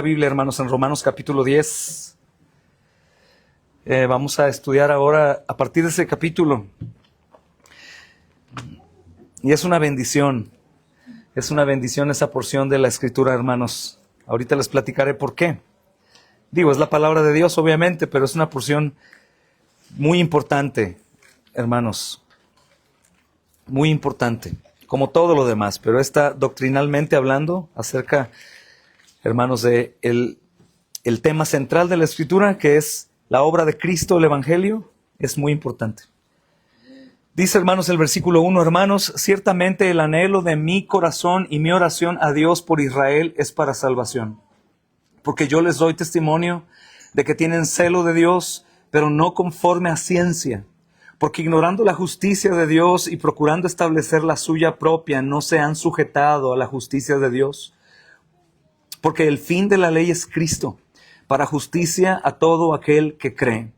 La Biblia, hermanos, en Romanos capítulo 10. Vamos a estudiar ahora a partir de ese capítulo. Y es una bendición esa porción de la Escritura, hermanos. Ahorita les platicaré por qué. Digo, es la palabra de Dios, obviamente, pero es una porción muy importante, hermanos. Muy importante, como todo lo demás, pero esta doctrinalmente hablando acerca, hermanos, de el tema central de la Escritura, que es la obra de Cristo, el Evangelio, es muy importante. Dice, hermanos, el versículo 1, hermanos, ciertamente el anhelo de mi corazón y mi oración a Dios por Israel es para salvación. Porque yo les doy testimonio de que tienen celo de Dios, pero no conforme a ciencia. Porque ignorando la justicia de Dios y procurando establecer la suya propia, no se han sujetado a la justicia de Dios. Porque el fin de la ley es Cristo, para justicia a todo aquel que cree.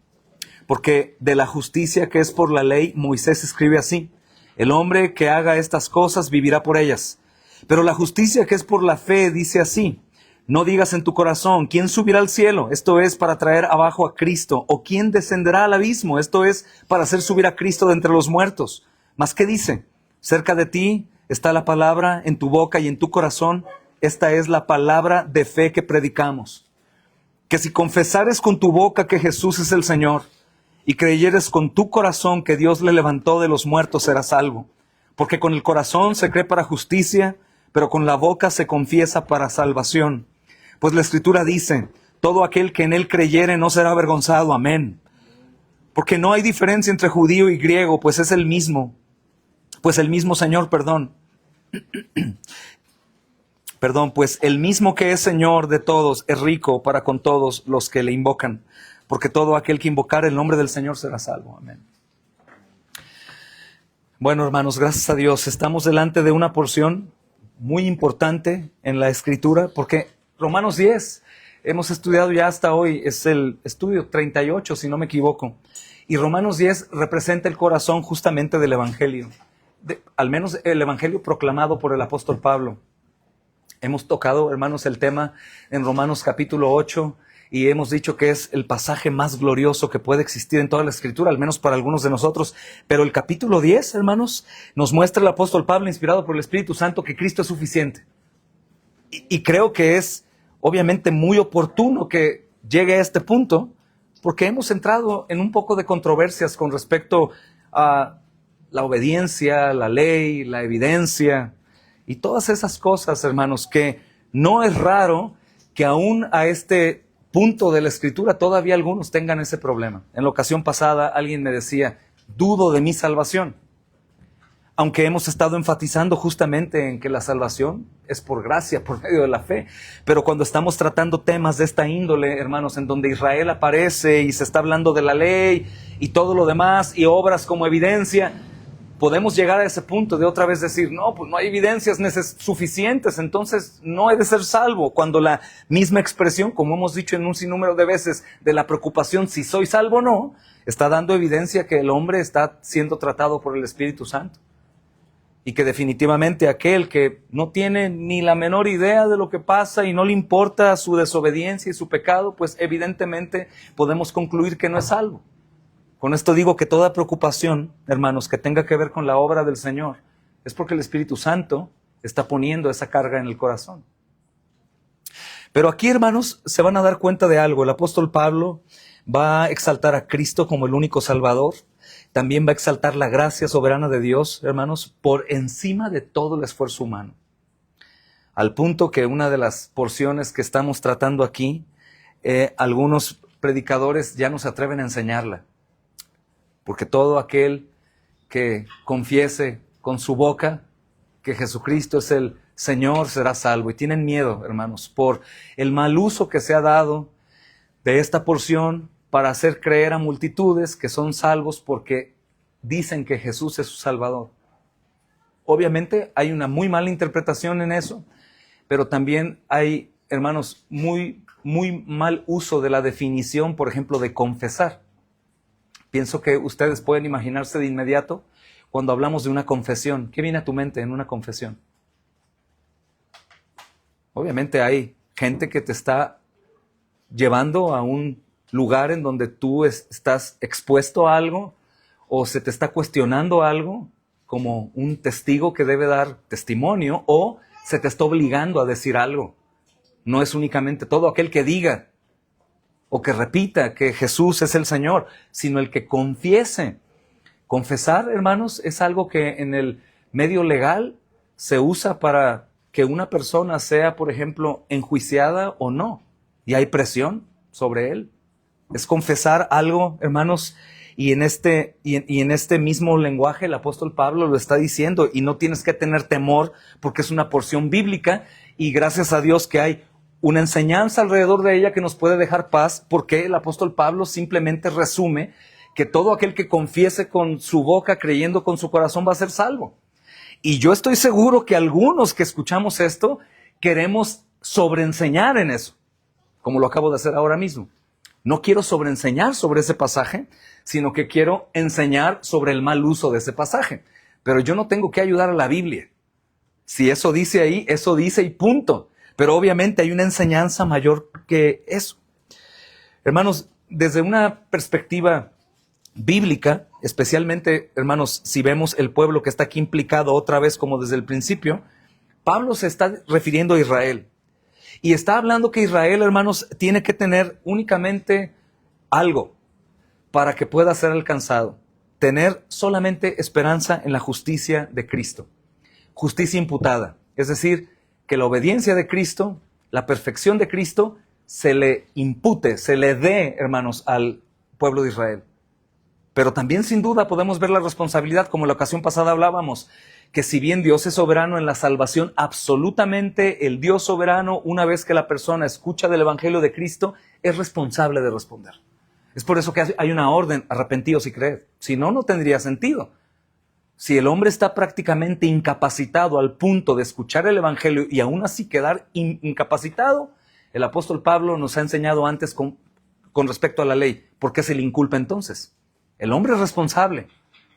Porque de la justicia que es por la ley, Moisés escribe así: el hombre que haga estas cosas vivirá por ellas. Pero la justicia que es por la fe dice así: no digas en tu corazón, ¿quién subirá al cielo? Esto es para traer abajo a Cristo. ¿O quién descenderá al abismo? Esto es para hacer subir a Cristo de entre los muertos. ¿Mas qué dice? Cerca de ti está la palabra, en tu boca y en tu corazón. Esta es la palabra de fe que predicamos. Que si confesares con tu boca que Jesús es el Señor, y creyeres con tu corazón que Dios le levantó de los muertos, serás salvo. Porque con el corazón se cree para justicia, pero con la boca se confiesa para salvación. Pues la Escritura dice: todo aquel que en él creyere no será avergonzado. Amén. Porque no hay diferencia entre judío y griego, pues es el mismo. Pues el mismo Señor, pues el mismo que es Señor de todos es rico para con todos los que le invocan. Porque todo aquel que invocar el nombre del Señor será salvo. Amén. Bueno, hermanos, gracias a Dios, estamos delante de una porción muy importante en la Escritura, porque Romanos 10, hemos estudiado ya hasta hoy, es el estudio 38, si no me equivoco. Y Romanos 10 representa el corazón justamente del Evangelio, al menos el Evangelio proclamado por el apóstol Pablo. Hemos tocado, hermanos, el tema en Romanos capítulo 8, y hemos dicho que es el pasaje más glorioso que puede existir en toda la Escritura, al menos para algunos de nosotros. Pero el capítulo 10, hermanos, nos muestra el apóstol Pablo, inspirado por el Espíritu Santo, que Cristo es suficiente. Y creo que es obviamente muy oportuno que llegue a este punto, porque hemos entrado en un poco de controversias con respecto a la obediencia, la ley, la evidencia y todas esas cosas, hermanos, que no es raro que aún a este punto de la Escritura todavía algunos tengan ese problema. En la ocasión pasada alguien me decía: dudo de mi salvación. Aunque hemos estado enfatizando justamente en que la salvación es por gracia, por medio de la fe. Pero cuando estamos tratando temas de esta índole, hermanos, en donde Israel aparece y se está hablando de la ley y todo lo demás y obras como evidencia, podemos llegar a ese punto de otra vez decir: no, pues no hay evidencias suficientes, entonces no he de ser salvo. Cuando la misma expresión, como hemos dicho en un sinnúmero de veces, de la preocupación si soy salvo o no, está dando evidencia que el hombre está siendo tratado por el Espíritu Santo. Y que definitivamente aquel que no tiene ni la menor idea de lo que pasa y no le importa su desobediencia y su pecado, pues evidentemente podemos concluir que no es salvo. Con esto digo que toda preocupación, hermanos, que tenga que ver con la obra del Señor, es porque el Espíritu Santo está poniendo esa carga en el corazón. Pero aquí, hermanos, se van a dar cuenta de algo. El apóstol Pablo va a exaltar a Cristo como el único Salvador. También va a exaltar la gracia soberana de Dios, hermanos, por encima de todo el esfuerzo humano. Al punto que una de las porciones que estamos tratando aquí, algunos predicadores ya no se atreven a enseñarla. Porque todo aquel que confiese con su boca que Jesucristo es el Señor será salvo. Y tienen miedo, hermanos, por el mal uso que se ha dado de esta porción para hacer creer a multitudes que son salvos porque dicen que Jesús es su Salvador. Obviamente hay una muy mala interpretación en eso, pero también hay, hermanos, muy mal uso de la definición, por ejemplo, de confesar. Pienso que ustedes pueden imaginarse de inmediato cuando hablamos de una confesión. ¿Qué viene a tu mente en una confesión? Obviamente hay gente que te está llevando a un lugar en donde tú estás expuesto a algo o se te está cuestionando algo como un testigo que debe dar testimonio, o se te está obligando a decir algo. No es únicamente todo aquel que diga o que repita que Jesús es el Señor, sino el que confiese. Confesar, hermanos, es algo que en el medio legal se usa para que una persona sea, por ejemplo, enjuiciada o no. Y hay presión sobre él. Es confesar algo, hermanos, y en este mismo lenguaje el apóstol Pablo lo está diciendo, y no tienes que tener temor porque es una porción bíblica, y gracias a Dios que hay una enseñanza alrededor de ella que nos puede dejar paz, porque el apóstol Pablo simplemente resume que todo aquel que confiese con su boca, creyendo con su corazón, va a ser salvo. Y yo estoy seguro que algunos que escuchamos esto queremos sobreenseñar en eso, como lo acabo de hacer ahora mismo. No quiero sobreenseñar sobre ese pasaje, sino que quiero enseñar sobre el mal uso de ese pasaje. Pero yo no tengo que ayudar a la Biblia. Si eso dice ahí, eso dice y punto. Pero obviamente hay una enseñanza mayor que eso. Hermanos, desde una perspectiva bíblica, especialmente, hermanos, si vemos el pueblo que está aquí implicado otra vez como desde el principio, Pablo se está refiriendo a Israel. Y está hablando que Israel, hermanos, tiene que tener únicamente algo para que pueda ser alcanzado. Tener solamente esperanza en la justicia de Cristo. Justicia imputada. Es decir, que la obediencia de Cristo, la perfección de Cristo, se le impute, se le dé, hermanos, al pueblo de Israel. Pero también sin duda podemos ver la responsabilidad, como la ocasión pasada hablábamos, que si bien Dios es soberano en la salvación, absolutamente el Dios soberano, una vez que la persona escucha del Evangelio de Cristo, es responsable de responder. Es por eso que hay una orden: arrepentíos y creed. Si no, no tendría sentido. Si el hombre está prácticamente incapacitado al punto de escuchar el Evangelio y aún así quedar incapacitado, el apóstol Pablo nos ha enseñado antes con respecto a la ley. ¿Por qué se le inculpa entonces? El hombre es responsable.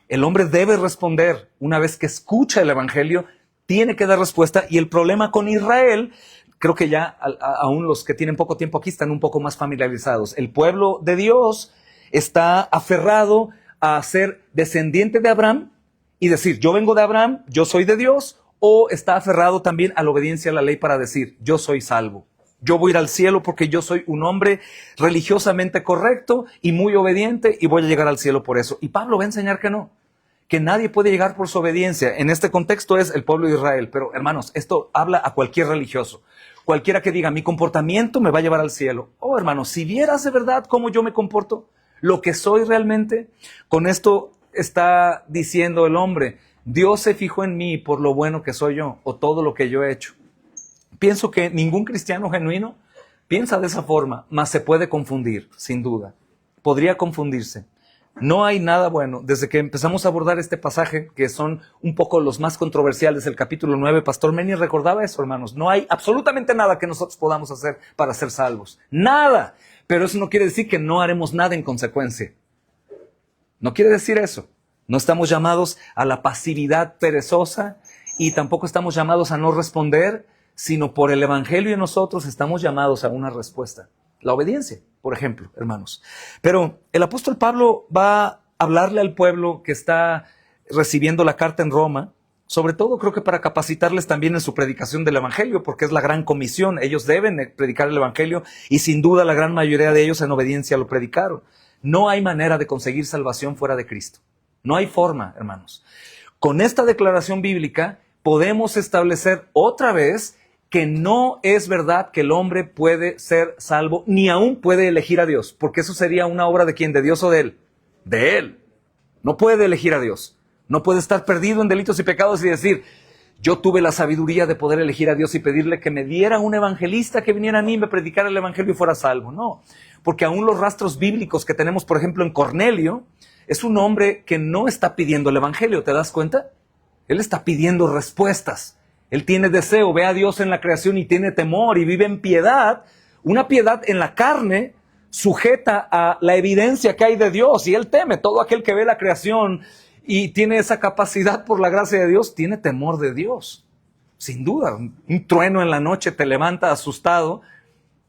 El hombre debe responder. Una vez que escucha el Evangelio, tiene que dar respuesta. Y el problema con Israel, creo que ya aún los que tienen poco tiempo aquí están un poco más familiarizados. El pueblo de Dios está aferrado a ser descendiente de Abraham y decir: yo vengo de Abraham, yo soy de Dios, o está aferrado también a la obediencia a la ley para decir: yo soy salvo. Yo voy a ir al cielo porque yo soy un hombre religiosamente correcto y muy obediente y voy a llegar al cielo por eso. Y Pablo va a enseñar que no, que nadie puede llegar por su obediencia. En este contexto es el pueblo de Israel. Pero hermanos, esto habla a cualquier religioso. Cualquiera que diga: mi comportamiento me va a llevar al cielo. Oh, hermanos, si vieras de verdad cómo yo me comporto, lo que soy realmente, con esto está diciendo el hombre: Dios se fijó en mí por lo bueno que soy yo, o todo lo que yo he hecho. Pienso que ningún cristiano genuino piensa de esa forma, mas se puede confundir, sin duda. Podría confundirse. No hay nada bueno. Desde que empezamos a abordar este pasaje, que son un poco los más controversiales del capítulo 9, Pastor Meni recordaba eso, hermanos. No hay absolutamente nada que nosotros podamos hacer para ser salvos. Nada. Pero eso no quiere decir que no haremos nada en consecuencia. No quiere decir eso. No estamos llamados a la pasividad perezosa y tampoco estamos llamados a no responder, sino por el Evangelio en nosotros estamos llamados a una respuesta. La obediencia, por ejemplo, hermanos. Pero el apóstol Pablo va a hablarle al pueblo que está recibiendo la carta en Roma, sobre todo creo que para capacitarles también en su predicación del Evangelio, porque es la gran comisión. Ellos deben predicar el Evangelio y sin duda la gran mayoría de ellos en obediencia lo predicaron. No hay manera de conseguir salvación fuera de Cristo. No hay forma, hermanos. Con esta declaración bíblica podemos establecer otra vez que no es verdad que el hombre puede ser salvo, ni aún puede elegir a Dios, porque eso sería una obra de ¿quién? ¿De Dios o de él? De él. No puede elegir a Dios. No puede estar perdido en delitos y pecados y decir: yo tuve la sabiduría de poder elegir a Dios y pedirle que me diera un evangelista que viniera a mí y me predicara el evangelio y fuera salvo. No, porque aún los rastros bíblicos que tenemos, por ejemplo, en Cornelio, es un hombre que no está pidiendo el evangelio, ¿te das cuenta? Él está pidiendo respuestas. Él tiene deseo, ve a Dios en la creación y tiene temor y vive en piedad, una piedad en la carne sujeta a la evidencia que hay de Dios, y él teme. Todo aquel que ve la creación y tiene esa capacidad por la gracia de Dios, tiene temor de Dios. sin duda. Un trueno en la noche te levanta asustado.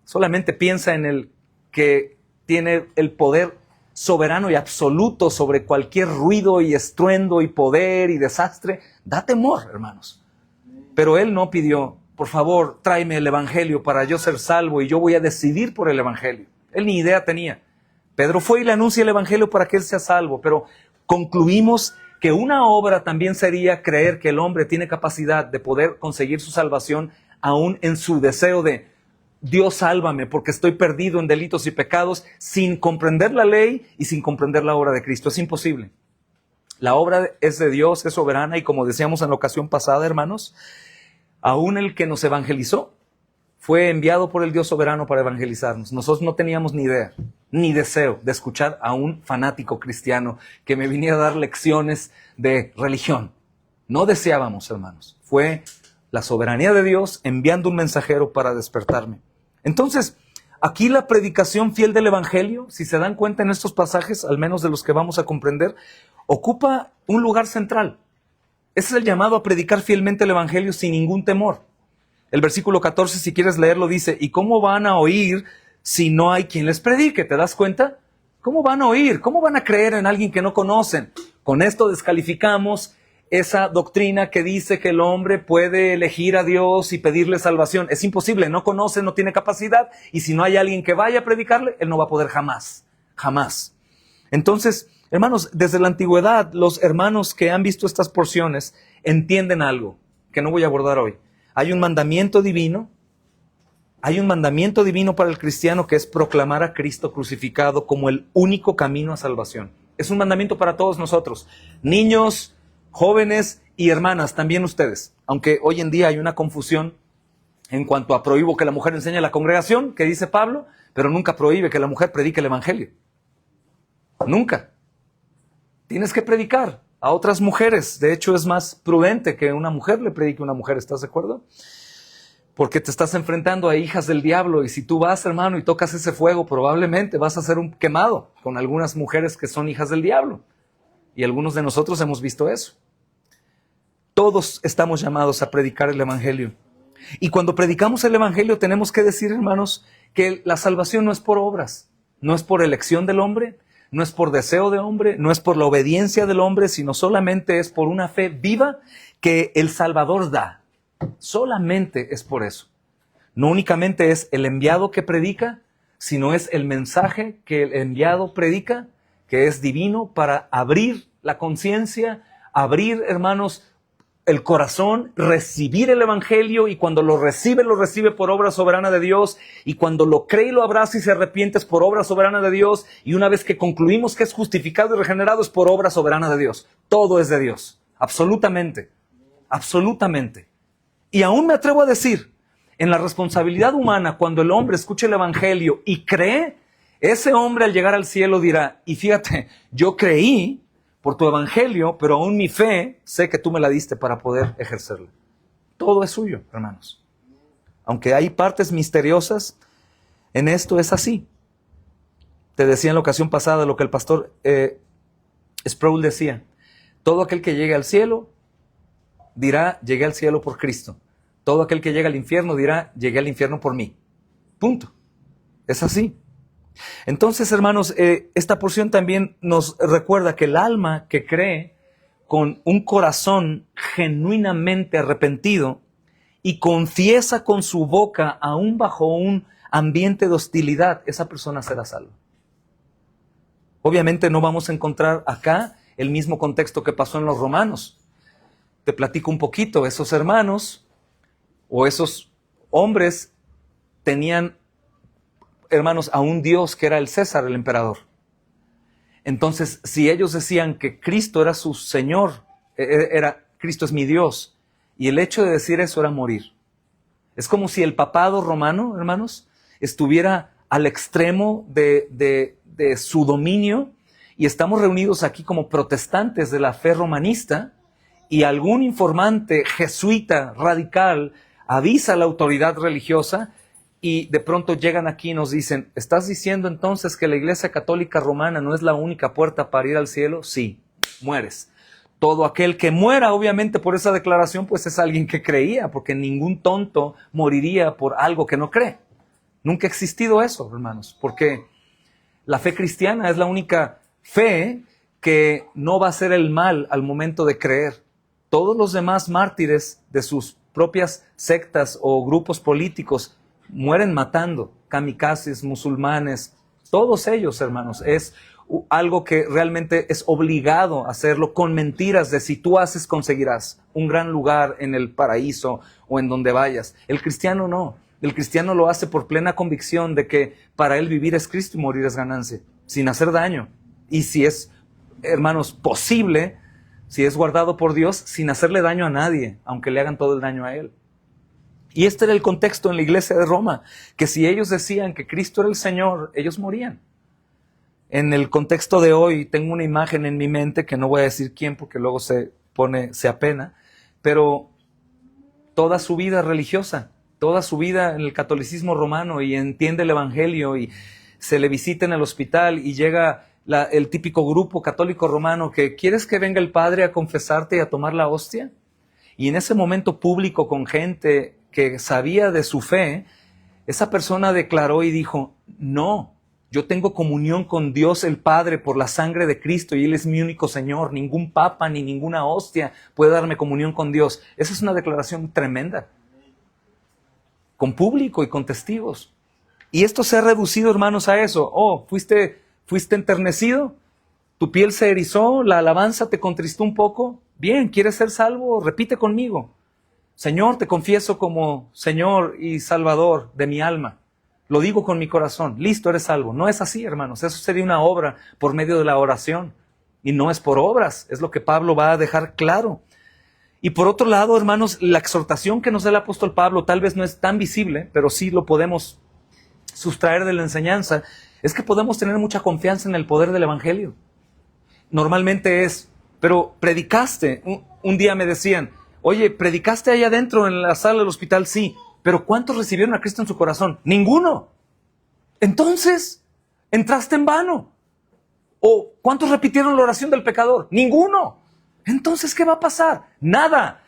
Solamente piensa en el que tiene el poder soberano y absoluto sobre cualquier ruido y estruendo y poder y desastre. Da temor, hermanos. Pero él no pidió, por favor, tráeme el evangelio para yo ser salvo y yo voy a decidir por el evangelio. Él ni idea tenía. Pedro fue y le anuncia el evangelio para que él sea salvo, pero concluimos que una obra también sería creer que el hombre tiene capacidad de poder conseguir su salvación aún en su deseo de Dios sálvame porque estoy perdido en delitos y pecados, sin comprender la ley y sin comprender la obra de Cristo. Es imposible. La obra es de Dios, es soberana, y como decíamos en la ocasión pasada, hermanos, aún el que nos evangelizó fue enviado por el Dios soberano para evangelizarnos. Nosotros no teníamos ni idea, ni deseo de escuchar a un fanático cristiano que me viniera a dar lecciones de religión. No deseábamos, hermanos. Fue la soberanía de Dios enviando un mensajero para despertarme. Entonces, aquí la predicación fiel del evangelio, si se dan cuenta en estos pasajes, al menos de los que vamos a comprender, ocupa un lugar central. Ese es el llamado a predicar fielmente el evangelio sin ningún temor. El versículo 14, si quieres leerlo, dice, ¿y cómo van a oír si no hay quien les predique? ¿Te das cuenta? ¿Cómo van a oír? ¿Cómo van a creer en alguien que no conocen? Con esto descalificamos esa doctrina que dice que el hombre puede elegir a Dios y pedirle salvación. Es imposible, no conoce, no tiene capacidad, y si no hay alguien que vaya a predicarle, él no va a poder jamás, jamás. Entonces, hermanos, desde la antigüedad, los hermanos que han visto estas porciones entienden algo que no voy a abordar hoy. Hay un mandamiento divino para el cristiano que es proclamar a Cristo crucificado como el único camino a salvación. Es un mandamiento para todos nosotros, niños, jóvenes y hermanas, también ustedes. Aunque hoy en día hay una confusión en cuanto a prohíbo que la mujer enseñe a la congregación, que dice Pablo, pero nunca prohíbe que la mujer predique el evangelio. Nunca. Tienes que predicar a otras mujeres. De hecho, es más prudente que una mujer le predique a una mujer. ¿Estás de acuerdo? Porque te estás enfrentando a hijas del diablo, y si tú vas, hermano, y tocas ese fuego, probablemente vas a ser un quemado con algunas mujeres que son hijas del diablo. Y algunos de nosotros hemos visto eso. Todos estamos llamados a predicar el evangelio. Y cuando predicamos el evangelio tenemos que decir, hermanos, que la salvación no es por obras, no es por elección del hombre, no es por deseo de hombre, no es por la obediencia del hombre, sino solamente es por una fe viva que el Salvador da. Solamente es por eso. No únicamente es el enviado que predica, sino es el mensaje que el enviado predica, que es divino, para abrir la conciencia, abrir, hermanos, el corazón, recibir el evangelio, y cuando lo recibe por obra soberana de Dios, y cuando lo cree y lo abraza y se arrepiente es por obra soberana de Dios, y una vez que concluimos que es justificado y regenerado es por obra soberana de Dios. Todo es de Dios, absolutamente, absolutamente. Y aún me atrevo a decir, en la responsabilidad humana, cuando el hombre escucha el evangelio y cree, ese hombre al llegar al cielo dirá, y fíjate, yo creí por tu evangelio, pero aún mi fe, sé que tú me la diste para poder ejercerla. Todo es suyo, hermanos. Aunque hay partes misteriosas, en esto es así. Te decía en la ocasión pasada lo que el pastor Sproul decía. Todo aquel que llegue al cielo dirá, llegué al cielo por Cristo. Todo aquel que llega al infierno dirá, llegué al infierno por mí. Punto. Es así. Entonces, hermanos, esta porción también nos recuerda que el alma que cree con un corazón genuinamente arrepentido y confiesa con su boca, aún bajo un ambiente de hostilidad, esa persona será salva. Obviamente no vamos a encontrar acá el mismo contexto que pasó en los romanos. Te platico un poquito. Esos hermanos o esos hombres tenían, hermanos, a un Dios que era el César, el emperador. Entonces, si ellos decían que Cristo era su Señor, Cristo es mi Dios, y el hecho de decir eso era morir. Es como si el papado romano, hermanos, estuviera al extremo de su dominio, y estamos reunidos aquí como protestantes de la fe romanista, y algún informante jesuita radical avisa a la autoridad religiosa, y de pronto llegan aquí y nos dicen, ¿estás diciendo entonces que la Iglesia Católica Romana no es la única puerta para ir al cielo? Sí, mueres. Todo aquel que muera, obviamente, por esa declaración, pues es alguien que creía, porque ningún tonto moriría por algo que no cree. Nunca ha existido eso, hermanos, porque la fe cristiana es la única fe que no va a hacer el mal al momento de creer. Todos los demás mártires de sus propias sectas o grupos políticos mueren matando, kamikazes, musulmanes, todos ellos, hermanos, es algo que realmente es obligado a hacerlo con mentiras de si tú haces, conseguirás un gran lugar en el paraíso o en donde vayas. El cristiano no. El cristiano lo hace por plena convicción de que para él vivir es Cristo y morir es ganancia, sin hacer daño. Y si es, hermanos, posible, si es guardado por Dios, sin hacerle daño a nadie, aunque le hagan todo el daño a él. Y este era el contexto en la iglesia de Roma, que si ellos decían que Cristo era el Señor, ellos morían. En el contexto de hoy tengo una imagen en mi mente que no voy a decir quién porque luego se apena, pero toda su vida religiosa, toda su vida en el catolicismo romano y entiende el evangelio y se le visita en el hospital y llega el típico grupo católico romano que ¿quieres que venga el padre a confesarte y a tomar la hostia? Y en ese momento público con gente que sabía de su fe, esa persona declaró y dijo, no, yo tengo comunión con Dios el Padre por la sangre de Cristo y Él es mi único Señor. Ningún papa ni ninguna hostia puede darme comunión con Dios. Esa es una declaración tremenda, con público y con testigos. Y esto se ha reducido, hermanos, a eso. Oh, fuiste enternecido, tu piel se erizó, la alabanza te contristó un poco. Bien, ¿quieres ser salvo? Repite conmigo. Señor, te confieso como Señor y Salvador de mi alma. Lo digo con mi corazón. Listo, eres salvo. No es así, hermanos. Eso sería una obra por medio de la oración. Y no es por obras. Es lo que Pablo va a dejar claro. Y por otro lado, hermanos, la exhortación que nos da el apóstol Pablo tal vez no es tan visible, pero sí lo podemos sustraer de la enseñanza, es que podemos tener mucha confianza en el poder del evangelio. Normalmente es, pero predicaste. Un día me decían, oye, ¿predicaste ahí adentro en la sala del hospital? Sí. ¿Pero cuántos recibieron a Cristo en su corazón? ¡Ninguno! Entonces, entraste en vano. ¿O cuántos repitieron la oración del pecador? ¡Ninguno! Entonces, ¿qué va a pasar? Nada.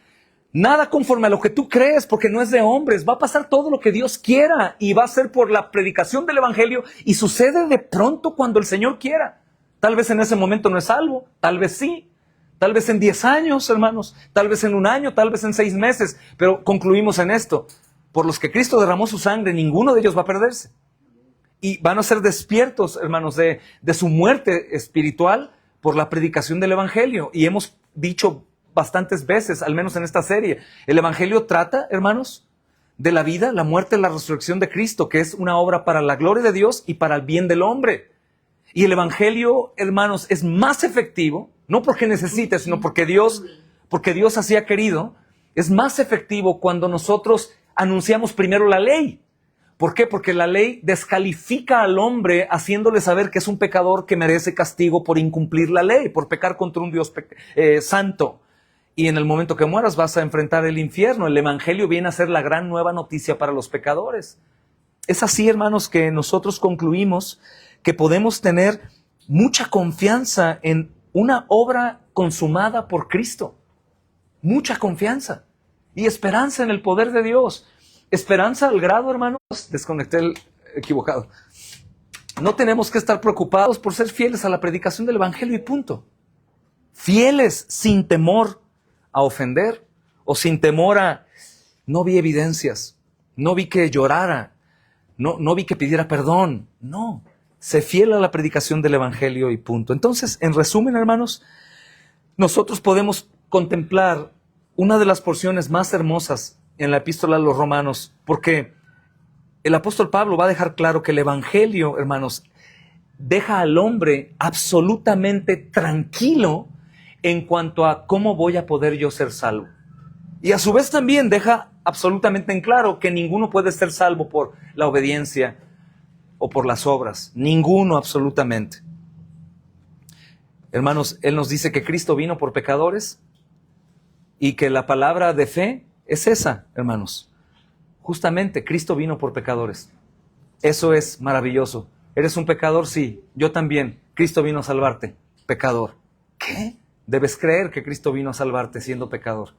Nada conforme a lo que tú crees, porque no es de hombres. Va a pasar todo lo que Dios quiera y va a ser por la predicación del evangelio y sucede de pronto cuando el Señor quiera. Tal vez en ese momento no es salvo, tal vez sí. Tal vez en 10 años, hermanos, tal vez en 1 año, tal vez en 6 meses, pero concluimos en esto. Por los que Cristo derramó su sangre, ninguno de ellos va a perderse. Y van a ser despiertos, hermanos, de su muerte espiritual por la predicación del evangelio. Y hemos dicho bastantes veces, al menos en esta serie, el evangelio trata, hermanos, de la vida, la muerte y la resurrección de Cristo, que es una obra para la gloria de Dios y para el bien del hombre. Y el evangelio, hermanos, es más efectivo, no porque necesite, sino porque Dios así ha querido, es más efectivo cuando nosotros anunciamos primero la ley. ¿Por qué? Porque la ley descalifica al hombre haciéndole saber que es un pecador que merece castigo por incumplir la ley, por pecar contra un Dios santo. Y en el momento que mueras vas a enfrentar el infierno. El evangelio viene a ser la gran nueva noticia para los pecadores. Es así, hermanos, que nosotros concluimos que podemos tener mucha confianza en una obra consumada por Cristo. Mucha confianza y esperanza en el poder de Dios. Esperanza al grado, hermanos, desconecté el equivocado. No tenemos que estar preocupados por ser fieles a la predicación del evangelio y punto. Fieles sin temor a ofender o sin temor a... No vi evidencias, no vi que llorara, no vi que pidiera perdón. No, sé fiel a la predicación del evangelio y punto. Entonces, en resumen, hermanos, nosotros podemos contemplar una de las porciones más hermosas en la epístola a los Romanos, porque el apóstol Pablo va a dejar claro que el evangelio, hermanos, deja al hombre absolutamente tranquilo en cuanto a cómo voy a poder yo ser salvo. Y a su vez también deja absolutamente en claro que ninguno puede ser salvo por la obediencia o por las obras. Ninguno absolutamente. Hermanos, Él nos dice que Cristo vino por pecadores y que la palabra de fe es esa, hermanos. Justamente, Cristo vino por pecadores. Eso es maravilloso. ¿Eres un pecador? Sí, yo también. Cristo vino a salvarte, pecador. ¿Qué? Debes creer que Cristo vino a salvarte siendo pecador.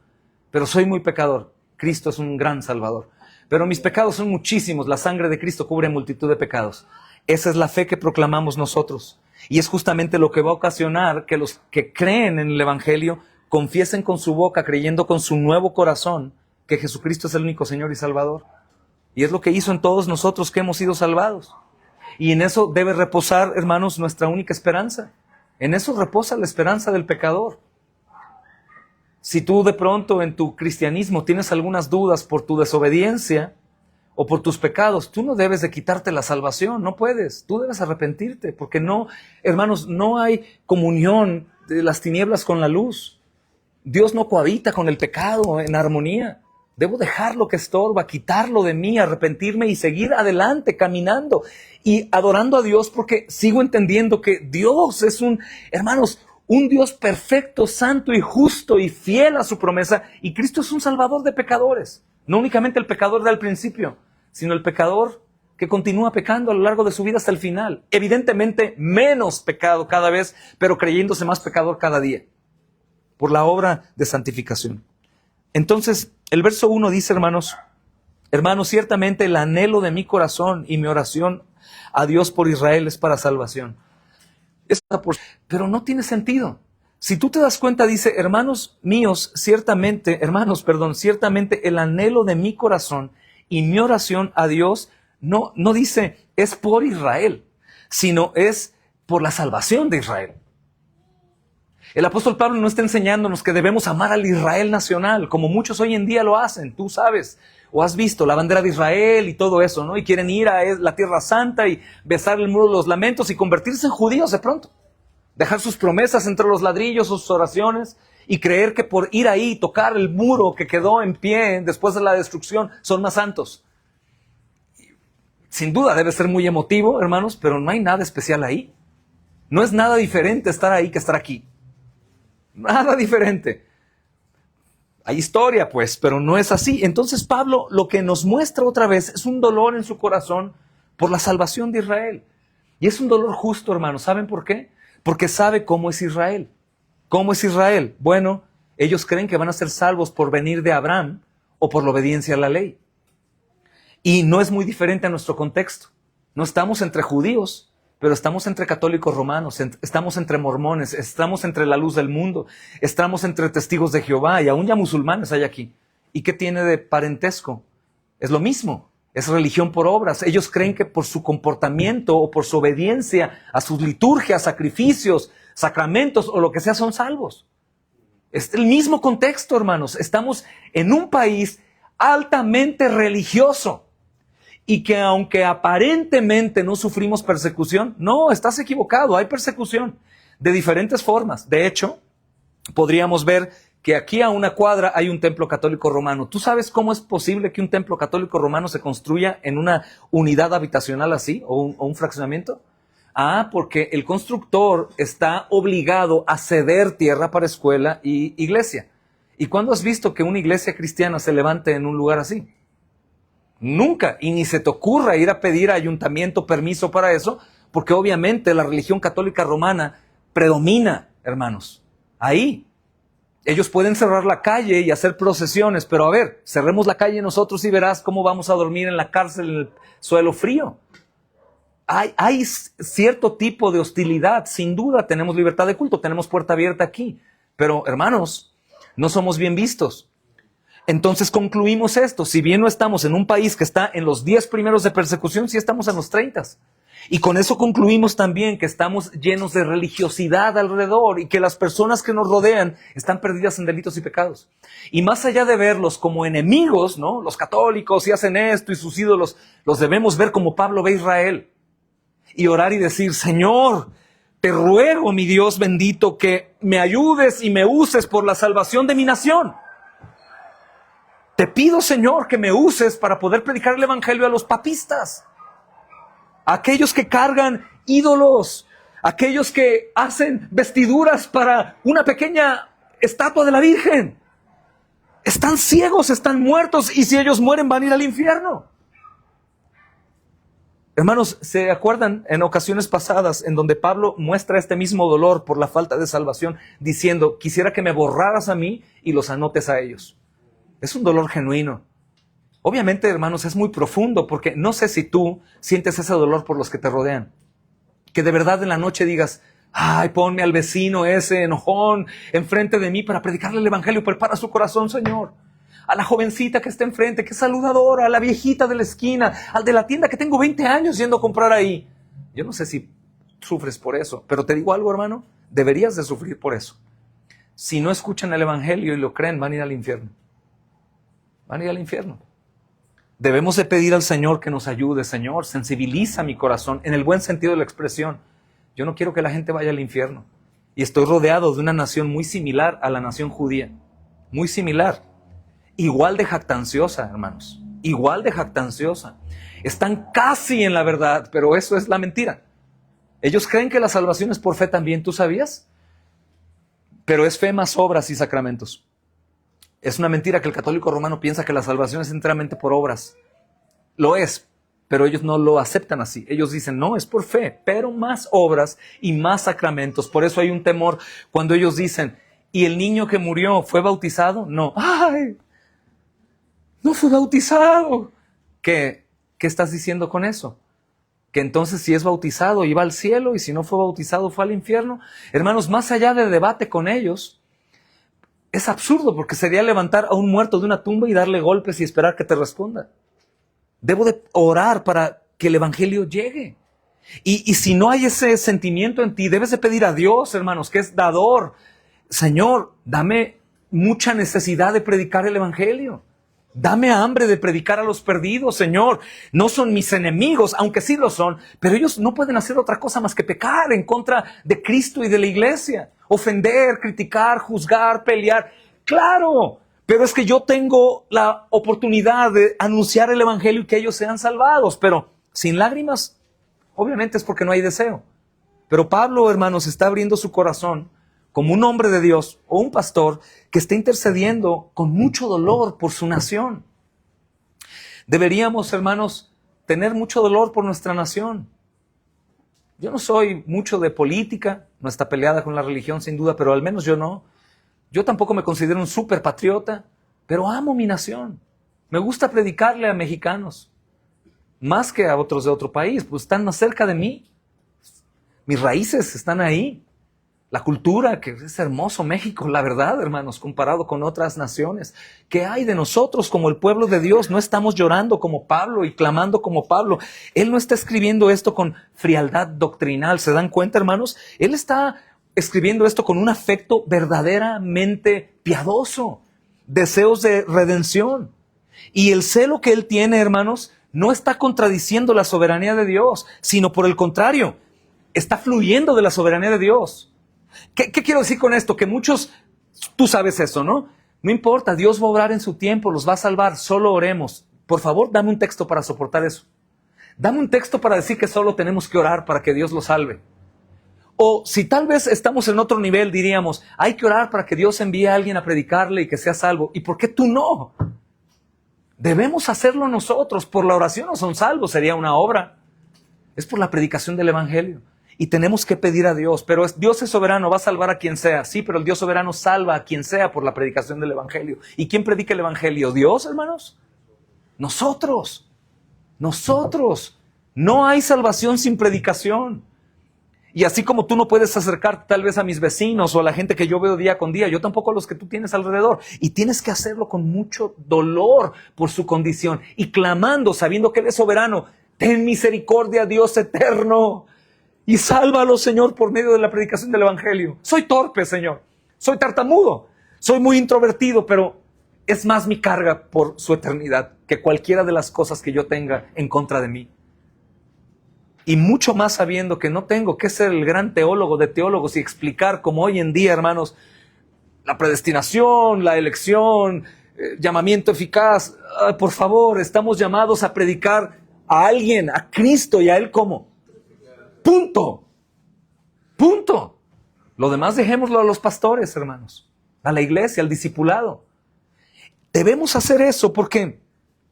Pero soy muy pecador. Cristo es un gran Salvador. Pero mis pecados son muchísimos. La sangre de Cristo cubre multitud de pecados. Esa es la fe que proclamamos nosotros. Y es justamente lo que va a ocasionar que los que creen en el Evangelio confiesen con su boca, creyendo con su nuevo corazón, que Jesucristo es el único Señor y Salvador. Y es lo que hizo en todos nosotros que hemos sido salvados. Y en eso debe reposar, hermanos, nuestra única esperanza. En eso reposa la esperanza del pecador. Si tú de pronto en tu cristianismo tienes algunas dudas por tu desobediencia o por tus pecados, tú no debes de quitarte la salvación, no puedes. Tú debes arrepentirte, porque no, hermanos, no hay comunión de las tinieblas con la luz. Dios no cohabita con el pecado en armonía. Debo dejar lo que estorba, quitarlo de mí, arrepentirme y seguir adelante, caminando y adorando a Dios, porque sigo entendiendo que Dios es hermanos, un Dios perfecto, santo y justo y fiel a su promesa, y Cristo es un salvador de pecadores. No únicamente el pecador del principio, sino el pecador que continúa pecando a lo largo de su vida hasta el final. Evidentemente menos pecado cada vez, pero creyéndose más pecador cada día, por la obra de santificación. Entonces, el verso 1 dice, hermanos, ciertamente el anhelo de mi corazón y mi oración a Dios por Israel es para salvación. Pero no tiene sentido. Si tú te das cuenta, dice, ciertamente el anhelo de mi corazón y mi oración a Dios, no dice es por Israel, sino es por la salvación de Israel. El apóstol Pablo no está enseñándonos que debemos amar al Israel nacional, como muchos hoy en día lo hacen, tú sabes, o has visto la bandera de Israel y todo eso, ¿no? Y quieren ir a la Tierra Santa y besar el muro de los lamentos y convertirse en judíos de pronto. Dejar sus promesas entre los ladrillos, sus oraciones, y creer que por ir ahí y tocar el muro que quedó en pie después de la destrucción son más santos. Sin duda debe ser muy emotivo, hermanos, pero no hay nada especial ahí. No es nada diferente estar ahí que estar aquí. Nada diferente. Hay historia, pues, pero no es así. Entonces Pablo lo que nos muestra otra vez es un dolor en su corazón por la salvación de Israel. Y es un dolor justo, hermanos. ¿Saben por qué? Porque sabe cómo es Israel. ¿Cómo es Israel? Bueno, ellos creen que van a ser salvos por venir de Abraham o por la obediencia a la ley. Y no es muy diferente a nuestro contexto. No estamos entre judíos, pero estamos entre católicos romanos, estamos entre mormones, estamos entre la luz del mundo, estamos entre testigos de Jehová y aún ya musulmanes hay aquí. ¿Y qué tiene de parentesco? Es lo mismo, es religión por obras. Ellos creen que por su comportamiento o por su obediencia a sus liturgias, sacrificios, sacramentos o lo que sea son salvos. Es el mismo contexto, hermanos. Estamos en un país altamente religioso. Y que aunque aparentemente no sufrimos persecución, no, estás equivocado, hay persecución de diferentes formas. De hecho, podríamos ver que aquí a una cuadra hay un templo católico romano. ¿Tú sabes cómo es posible que un templo católico romano se construya en una unidad habitacional así, o un fraccionamiento? Porque el constructor está obligado a ceder tierra para escuela y iglesia. ¿Y cuándo has visto que una iglesia cristiana se levante en un lugar así? Nunca, y ni se te ocurra ir a pedir a ayuntamiento permiso para eso, porque obviamente la religión católica romana predomina, hermanos. Ahí. Ellos pueden cerrar la calle y hacer procesiones, pero a ver, cerremos la calle nosotros y verás cómo vamos a dormir en la cárcel en el suelo frío. Hay cierto tipo de hostilidad, sin duda, tenemos libertad de culto, tenemos puerta abierta aquí, pero hermanos, no somos bien vistos. Entonces concluimos esto, si bien no estamos en un país que está en los 10 primeros de persecución, sí estamos en los 30. Y con eso concluimos también que estamos llenos de religiosidad alrededor y que las personas que nos rodean están perdidas en delitos y pecados. Y más allá de verlos como enemigos, ¿no? Los católicos y hacen esto y sus ídolos, los debemos ver como Pablo ve a Israel. Y orar y decir, Señor, te ruego, mi Dios bendito, que me ayudes y me uses por la salvación de mi nación. Te pido, Señor, que me uses para poder predicar el evangelio a los papistas, a aquellos que cargan ídolos, a aquellos que hacen vestiduras para una pequeña estatua de la Virgen. Están ciegos, están muertos, y si ellos mueren van a ir al infierno. Hermanos, ¿se acuerdan en ocasiones pasadas en donde Pablo muestra este mismo dolor por la falta de salvación, diciendo, quisiera que me borraras a mí y los anotes a ellos? Es un dolor genuino. Obviamente, hermanos, es muy profundo, porque no sé si tú sientes ese dolor por los que te rodean. Que de verdad en la noche digas, ay, ponme al vecino ese enojón enfrente de mí para predicarle el evangelio. Prepara su corazón, Señor. A la jovencita que está enfrente, que es saludadora, a la viejita de la esquina, al de la tienda que tengo 20 años yendo a comprar ahí. Yo no sé si sufres por eso, pero te digo algo, hermano, deberías de sufrir por eso. Si no escuchan el evangelio y lo creen, van a ir al infierno. Van a ir al infierno. Debemos de pedir al Señor que nos ayude. Señor, sensibiliza mi corazón, en el buen sentido de la expresión. Yo no quiero que la gente vaya al infierno. Y estoy rodeado de una nación muy similar a la nación judía. Muy similar. Igual de jactanciosa, hermanos. Igual de jactanciosa. Están casi en la verdad, pero eso es la mentira. Ellos creen que la salvación es por fe también, ¿tú sabías? Pero es fe más obras y sacramentos. Es una mentira que el católico romano piensa que la salvación es enteramente por obras. Lo es, pero ellos no lo aceptan así. Ellos dicen, no, es por fe, pero más obras y más sacramentos. Por eso hay un temor cuando ellos dicen, ¿y el niño que murió fue bautizado? No. ¡Ay! No fue bautizado. ¿Qué estás diciendo con eso? Que entonces si es bautizado iba al cielo y si no fue bautizado fue al infierno. Hermanos, más allá de debate con ellos, es absurdo, porque sería levantar a un muerto de una tumba y darle golpes y esperar que te responda. Debo de orar para que el evangelio llegue. Y si no hay ese sentimiento en ti, debes de pedir a Dios, hermanos, que es dador. Señor, dame mucha necesidad de predicar el evangelio. Dame hambre de predicar a los perdidos, Señor. No son mis enemigos, aunque sí lo son, pero ellos no pueden hacer otra cosa más que pecar en contra de Cristo y de la iglesia. Ofender, criticar, juzgar, pelear. ¡Claro! Pero es que yo tengo la oportunidad de anunciar el evangelio y que ellos sean salvados. Pero sin lágrimas, obviamente es porque no hay deseo. Pero Pablo, hermanos, está abriendo su corazón como un hombre de Dios o un pastor que está intercediendo con mucho dolor por su nación. Deberíamos, hermanos, tener mucho dolor por nuestra nación. Yo no soy mucho de política, no está peleada con la religión sin duda, pero al menos yo no. Yo tampoco me considero un súper patriota, pero amo mi nación. Me gusta predicarle a mexicanos, más que a otros de otro país, pues están más cerca de mí. Mis raíces están ahí. La cultura, que es hermoso México, la verdad, hermanos, comparado con otras naciones. ¿Qué hay de nosotros como el pueblo de Dios? No estamos llorando como Pablo y clamando como Pablo. Él no está escribiendo esto con frialdad doctrinal. ¿Se dan cuenta, hermanos? Él está escribiendo esto con un afecto verdaderamente piadoso, deseos de redención. Y el celo que él tiene, hermanos, no está contradiciendo la soberanía de Dios, sino por el contrario, está fluyendo de la soberanía de Dios. ¿Qué quiero decir con esto? Que muchos, tú sabes eso, ¿no? No importa, Dios va a obrar en su tiempo, los va a salvar, solo oremos. Por favor, dame un texto para soportar eso. Dame un texto para decir que solo tenemos que orar para que Dios lo salve. O si tal vez estamos en otro nivel, diríamos, hay que orar para que Dios envíe a alguien a predicarle y que sea salvo. ¿Y por qué tú no? Debemos hacerlo nosotros. Por la oración no son salvos, sería una obra. Es por la predicación del evangelio. Y tenemos que pedir a Dios, pero Dios es soberano, va a salvar a quien sea. Sí, pero el Dios soberano salva a quien sea por la predicación del evangelio. ¿Y quién predica el evangelio? ¿Dios, hermanos? Nosotros. Nosotros. No hay salvación sin predicación. Y así como tú no puedes acercarte tal vez a mis vecinos o a la gente que yo veo día con día, yo tampoco a los que tú tienes alrededor. Y tienes que hacerlo con mucho dolor por su condición y clamando, sabiendo que Él es soberano. Ten misericordia, Dios eterno. Y sálvalo, Señor, por medio de la predicación del evangelio. Soy torpe, Señor. Soy tartamudo. Soy muy introvertido, pero es más mi carga por su eternidad que cualquiera de las cosas que yo tenga en contra de mí. Y mucho más sabiendo que no tengo que ser el gran teólogo de teólogos y explicar como hoy en día, hermanos, la predestinación, la elección, llamamiento eficaz. Por favor, estamos llamados a predicar a alguien, a Cristo, y a Él como. Punto. Punto. Lo demás dejémoslo a los pastores, hermanos, a la iglesia, al discipulado. Debemos hacer eso porque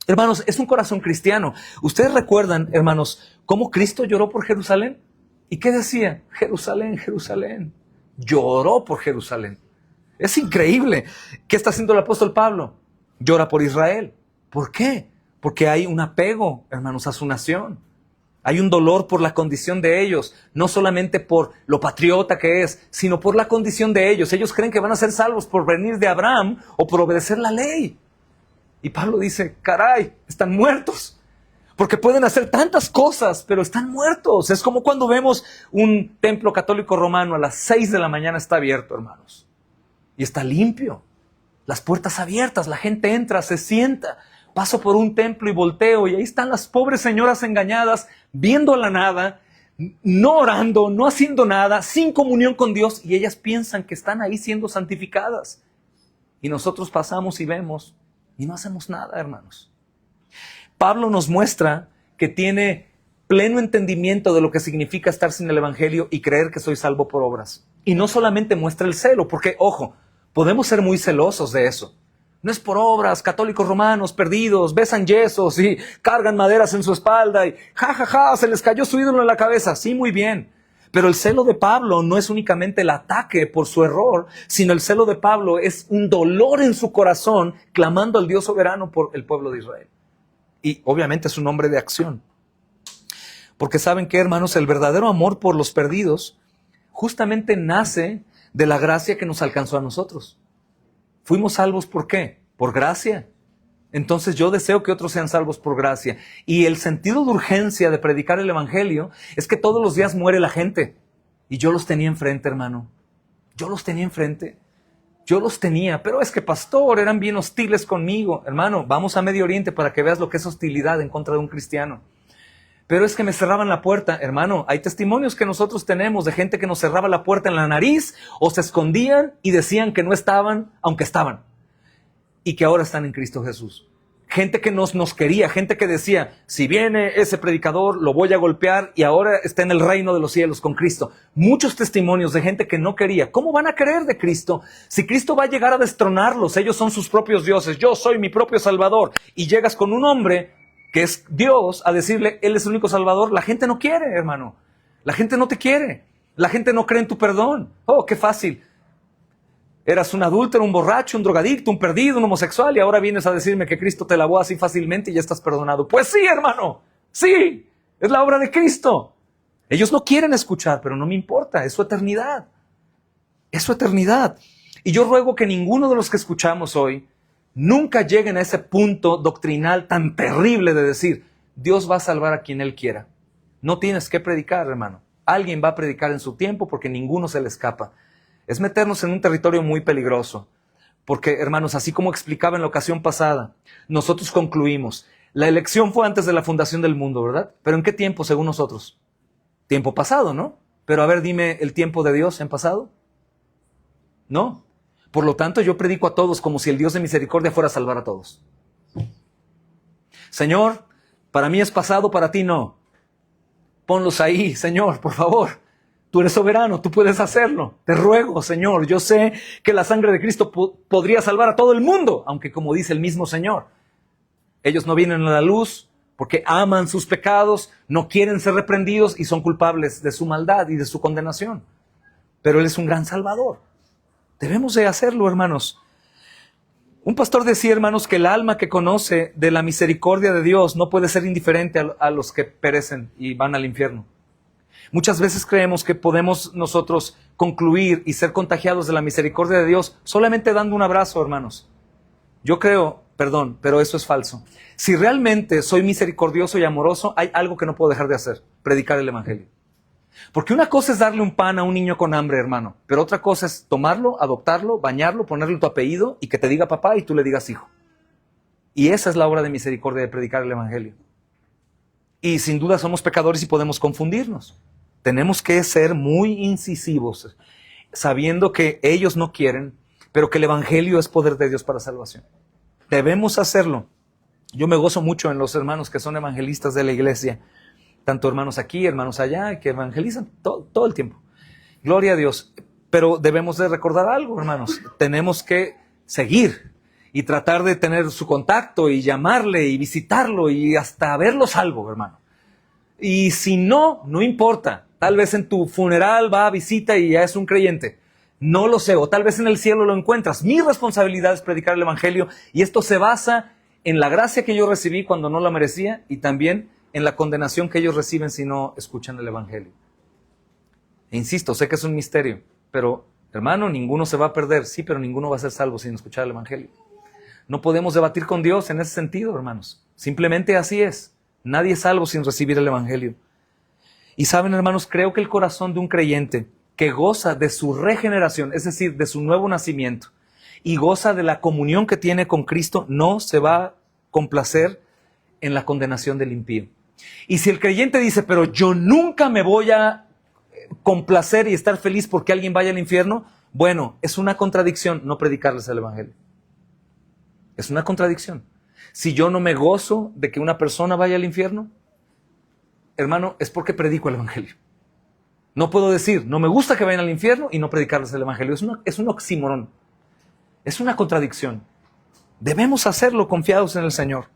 Hermanos, es un corazón cristiano. ¿Ustedes recuerdan, hermanos, cómo Cristo lloró por Jerusalén? ¿Y qué decía? Jerusalén, Jerusalén. Lloró por Jerusalén. Es increíble. ¿Qué está haciendo el apóstol Pablo? Llora por Israel. ¿Por qué? Porque hay un apego, hermanos, a su nación. Hay un dolor por la condición de ellos, no solamente por lo patriota que es, sino por la condición de ellos. Ellos creen que van a ser salvos por venir de Abraham o por obedecer la ley. Y Pablo dice, caray, están muertos. Porque pueden hacer tantas cosas, pero están muertos. Es como cuando vemos un templo católico romano a las 6 de la mañana está abierto, hermanos. Y está limpio. Las puertas abiertas, la gente entra, se sienta. Paso por un templo y volteo y ahí están las pobres señoras engañadas, viendo la nada, no orando, no haciendo nada, sin comunión con Dios. Y ellas piensan que están ahí siendo santificadas. Y nosotros pasamos y vemos y no hacemos nada, hermanos. Pablo nos muestra que tiene pleno entendimiento de lo que significa estar sin el evangelio y creer que soy salvo por obras. Y no solamente muestra el celo, porque, ojo, podemos ser muy celosos de eso. No es por obras, católicos romanos perdidos, besan yesos y cargan maderas en su espalda y se les cayó su ídolo en la cabeza. Sí, muy bien. Pero el celo de Pablo no es únicamente el ataque por su error, sino el celo de Pablo es un dolor en su corazón clamando al Dios soberano por el pueblo de Israel. Y obviamente es un hombre de acción. Porque saben que, hermanos, el verdadero amor por los perdidos justamente nace de la gracia que nos alcanzó a nosotros. Fuimos salvos ¿por qué? Por gracia. Entonces yo deseo que otros sean salvos por gracia. Y el sentido de urgencia de predicar el evangelio es que todos los días muere la gente. Y yo los tenía enfrente, hermano. Yo los tenía enfrente. Yo los tenía. Pero es que, pastor, eran bien hostiles conmigo. Hermano, vamos a Medio Oriente para que veas lo que es hostilidad en contra de un cristiano. Pero es que me cerraban la puerta. Hermano, hay testimonios que nosotros tenemos de gente que nos cerraba la puerta en la nariz o se escondían y decían que no estaban, aunque estaban. Y que ahora están en Cristo Jesús. Gente que nos quería, gente que decía, si viene ese predicador, lo voy a golpear y ahora está en el reino de los cielos con Cristo. Muchos testimonios de gente que no quería. ¿Cómo van a creer de Cristo? Si Cristo va a llegar a destronarlos, ellos son sus propios dioses. Yo soy mi propio Salvador. Y llegas con un hombre que es Dios a decirle, Él es el único Salvador. La gente no quiere, hermano. La gente no te quiere. La gente no cree en tu perdón. Oh, qué fácil. Eras un adúltero, un borracho, un drogadicto, un perdido, un homosexual y ahora vienes a decirme que Cristo te lavó así fácilmente y ya estás perdonado. Pues sí, hermano, sí, es la obra de Cristo. Ellos no quieren escuchar, pero no me importa, es su eternidad. Es su eternidad. Y yo ruego que ninguno de los que escuchamos hoy nunca lleguen a ese punto doctrinal tan terrible de decir, Dios va a salvar a quien Él quiera. No tienes que predicar, hermano. Alguien va a predicar en su tiempo porque ninguno se le escapa. Es meternos en un territorio muy peligroso. Porque, hermanos, así como explicaba en la ocasión pasada, nosotros concluimos, la elección fue antes de la fundación del mundo, ¿verdad? ¿Pero en qué tiempo, según nosotros? Tiempo pasado, ¿no? Pero a ver, dime el tiempo de Dios en pasado. ¿No? Por lo tanto, yo predico a todos como si el Dios de misericordia fuera a salvar a todos. Señor, para mí es pasado, para ti no. Ponlos ahí, Señor, por favor. Tú eres soberano, tú puedes hacerlo. Te ruego, Señor, yo sé que la sangre de Cristo podría salvar a todo el mundo, aunque como dice el mismo Señor, ellos no vienen a la luz porque aman sus pecados, no quieren ser reprendidos y son culpables de su maldad y de su condenación. Pero Él es un gran Salvador. Debemos de hacerlo, hermanos. Un pastor decía, hermanos, que el alma que conoce de la misericordia de Dios no puede ser indiferente a los que perecen y van al infierno. Muchas veces creemos que podemos nosotros concluir y ser contagiados de la misericordia de Dios solamente dando un abrazo, hermanos. Yo creo, perdón, pero eso es falso. Si realmente soy misericordioso y amoroso, hay algo que no puedo dejar de hacer, predicar el evangelio. Porque una cosa es darle un pan a un niño con hambre, hermano, pero otra cosa es tomarlo, adoptarlo, bañarlo, ponerle tu apellido y que te diga papá y tú le digas hijo. Y esa es la obra de misericordia de predicar el evangelio. Y sin duda somos pecadores y podemos confundirnos. Tenemos que ser muy incisivos, sabiendo que ellos no quieren, pero que el evangelio es poder de Dios para salvación. Debemos hacerlo. Yo me gozo mucho en los hermanos que son evangelistas de la iglesia, tanto hermanos aquí, hermanos allá, que evangelizan todo el tiempo. Gloria a Dios. Pero debemos de recordar algo, hermanos. Tenemos que seguir. y tratar de tener su contacto y llamarle y visitarlo y hasta verlo salvo, hermano. Y si no, no importa. Tal vez en tu funeral va a visita y ya es un creyente. No lo sé, o tal vez en el cielo lo encuentras. Mi responsabilidad es predicar el evangelio y esto se basa en la gracia que yo recibí cuando no la merecía y también en la condenación que ellos reciben si no escuchan el evangelio. E insisto, sé que es un misterio, pero hermano, ninguno se va a perder. Sí, pero ninguno va a ser salvo sin escuchar el evangelio. No podemos debatir con Dios en ese sentido, hermanos. Simplemente así es. Nadie es salvo sin recibir el evangelio. Y saben, hermanos, creo que el corazón de un creyente que goza de su regeneración, es decir, de su nuevo nacimiento, y goza de la comunión que tiene con Cristo, no se va a complacer en la condenación del impío. Y si el creyente dice, pero yo nunca me voy a complacer y estar feliz porque alguien vaya al infierno, bueno, es una contradicción no predicarles el evangelio. Es una contradicción. Si yo no me gozo de que una persona vaya al infierno, hermano, es porque predico el evangelio. No puedo decir, no me gusta que vayan al infierno y no predicarles el evangelio. Es un oxímoron. Es una contradicción. Debemos hacerlo confiados en el Señor.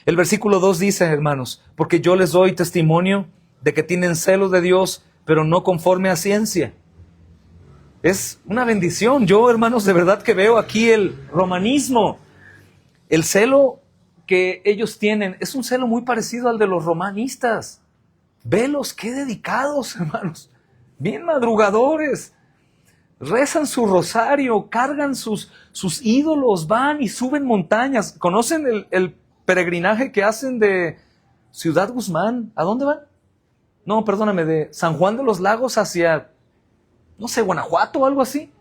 El versículo 2 dice, hermanos, porque yo les doy testimonio de que tienen celo de Dios, pero no conforme a ciencia. Es una bendición. Yo, hermanos, de verdad que veo aquí el romanismo. El celo que ellos tienen es un celo muy parecido al de los romanistas. Velos, qué dedicados, hermanos. Bien madrugadores. Rezan su rosario, cargan sus ídolos, van y suben montañas. ¿Conocen el peregrinaje que hacen de Ciudad Guzmán? ¿A dónde van? No, perdóname, de San Juan de los Lagos hacia, no sé, Guanajuato o algo así.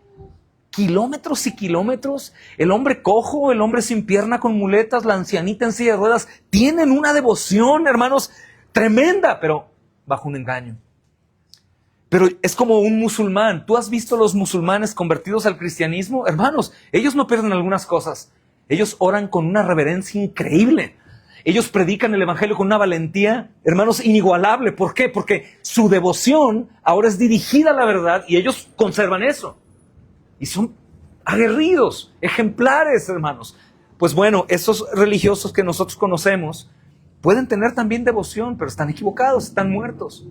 Kilómetros y kilómetros. El hombre cojo, el hombre sin pierna con muletas, la ancianita en silla de ruedas, tienen una devoción, hermanos, tremenda, pero bajo un engaño. Pero es como un musulmán. ¿Tú has visto los musulmanes convertidos al cristianismo? Hermanos, ellos no pierden algunas cosas. Ellos oran con una reverencia increíble. Ellos predican el evangelio con una valentía, hermanos, inigualable. ¿Por qué? Porque su devoción ahora es dirigida a la verdad y ellos conservan eso. Y son aguerridos, ejemplares, hermanos. Pues bueno, esos religiosos que nosotros conocemos pueden tener también devoción, pero están equivocados, están muertos.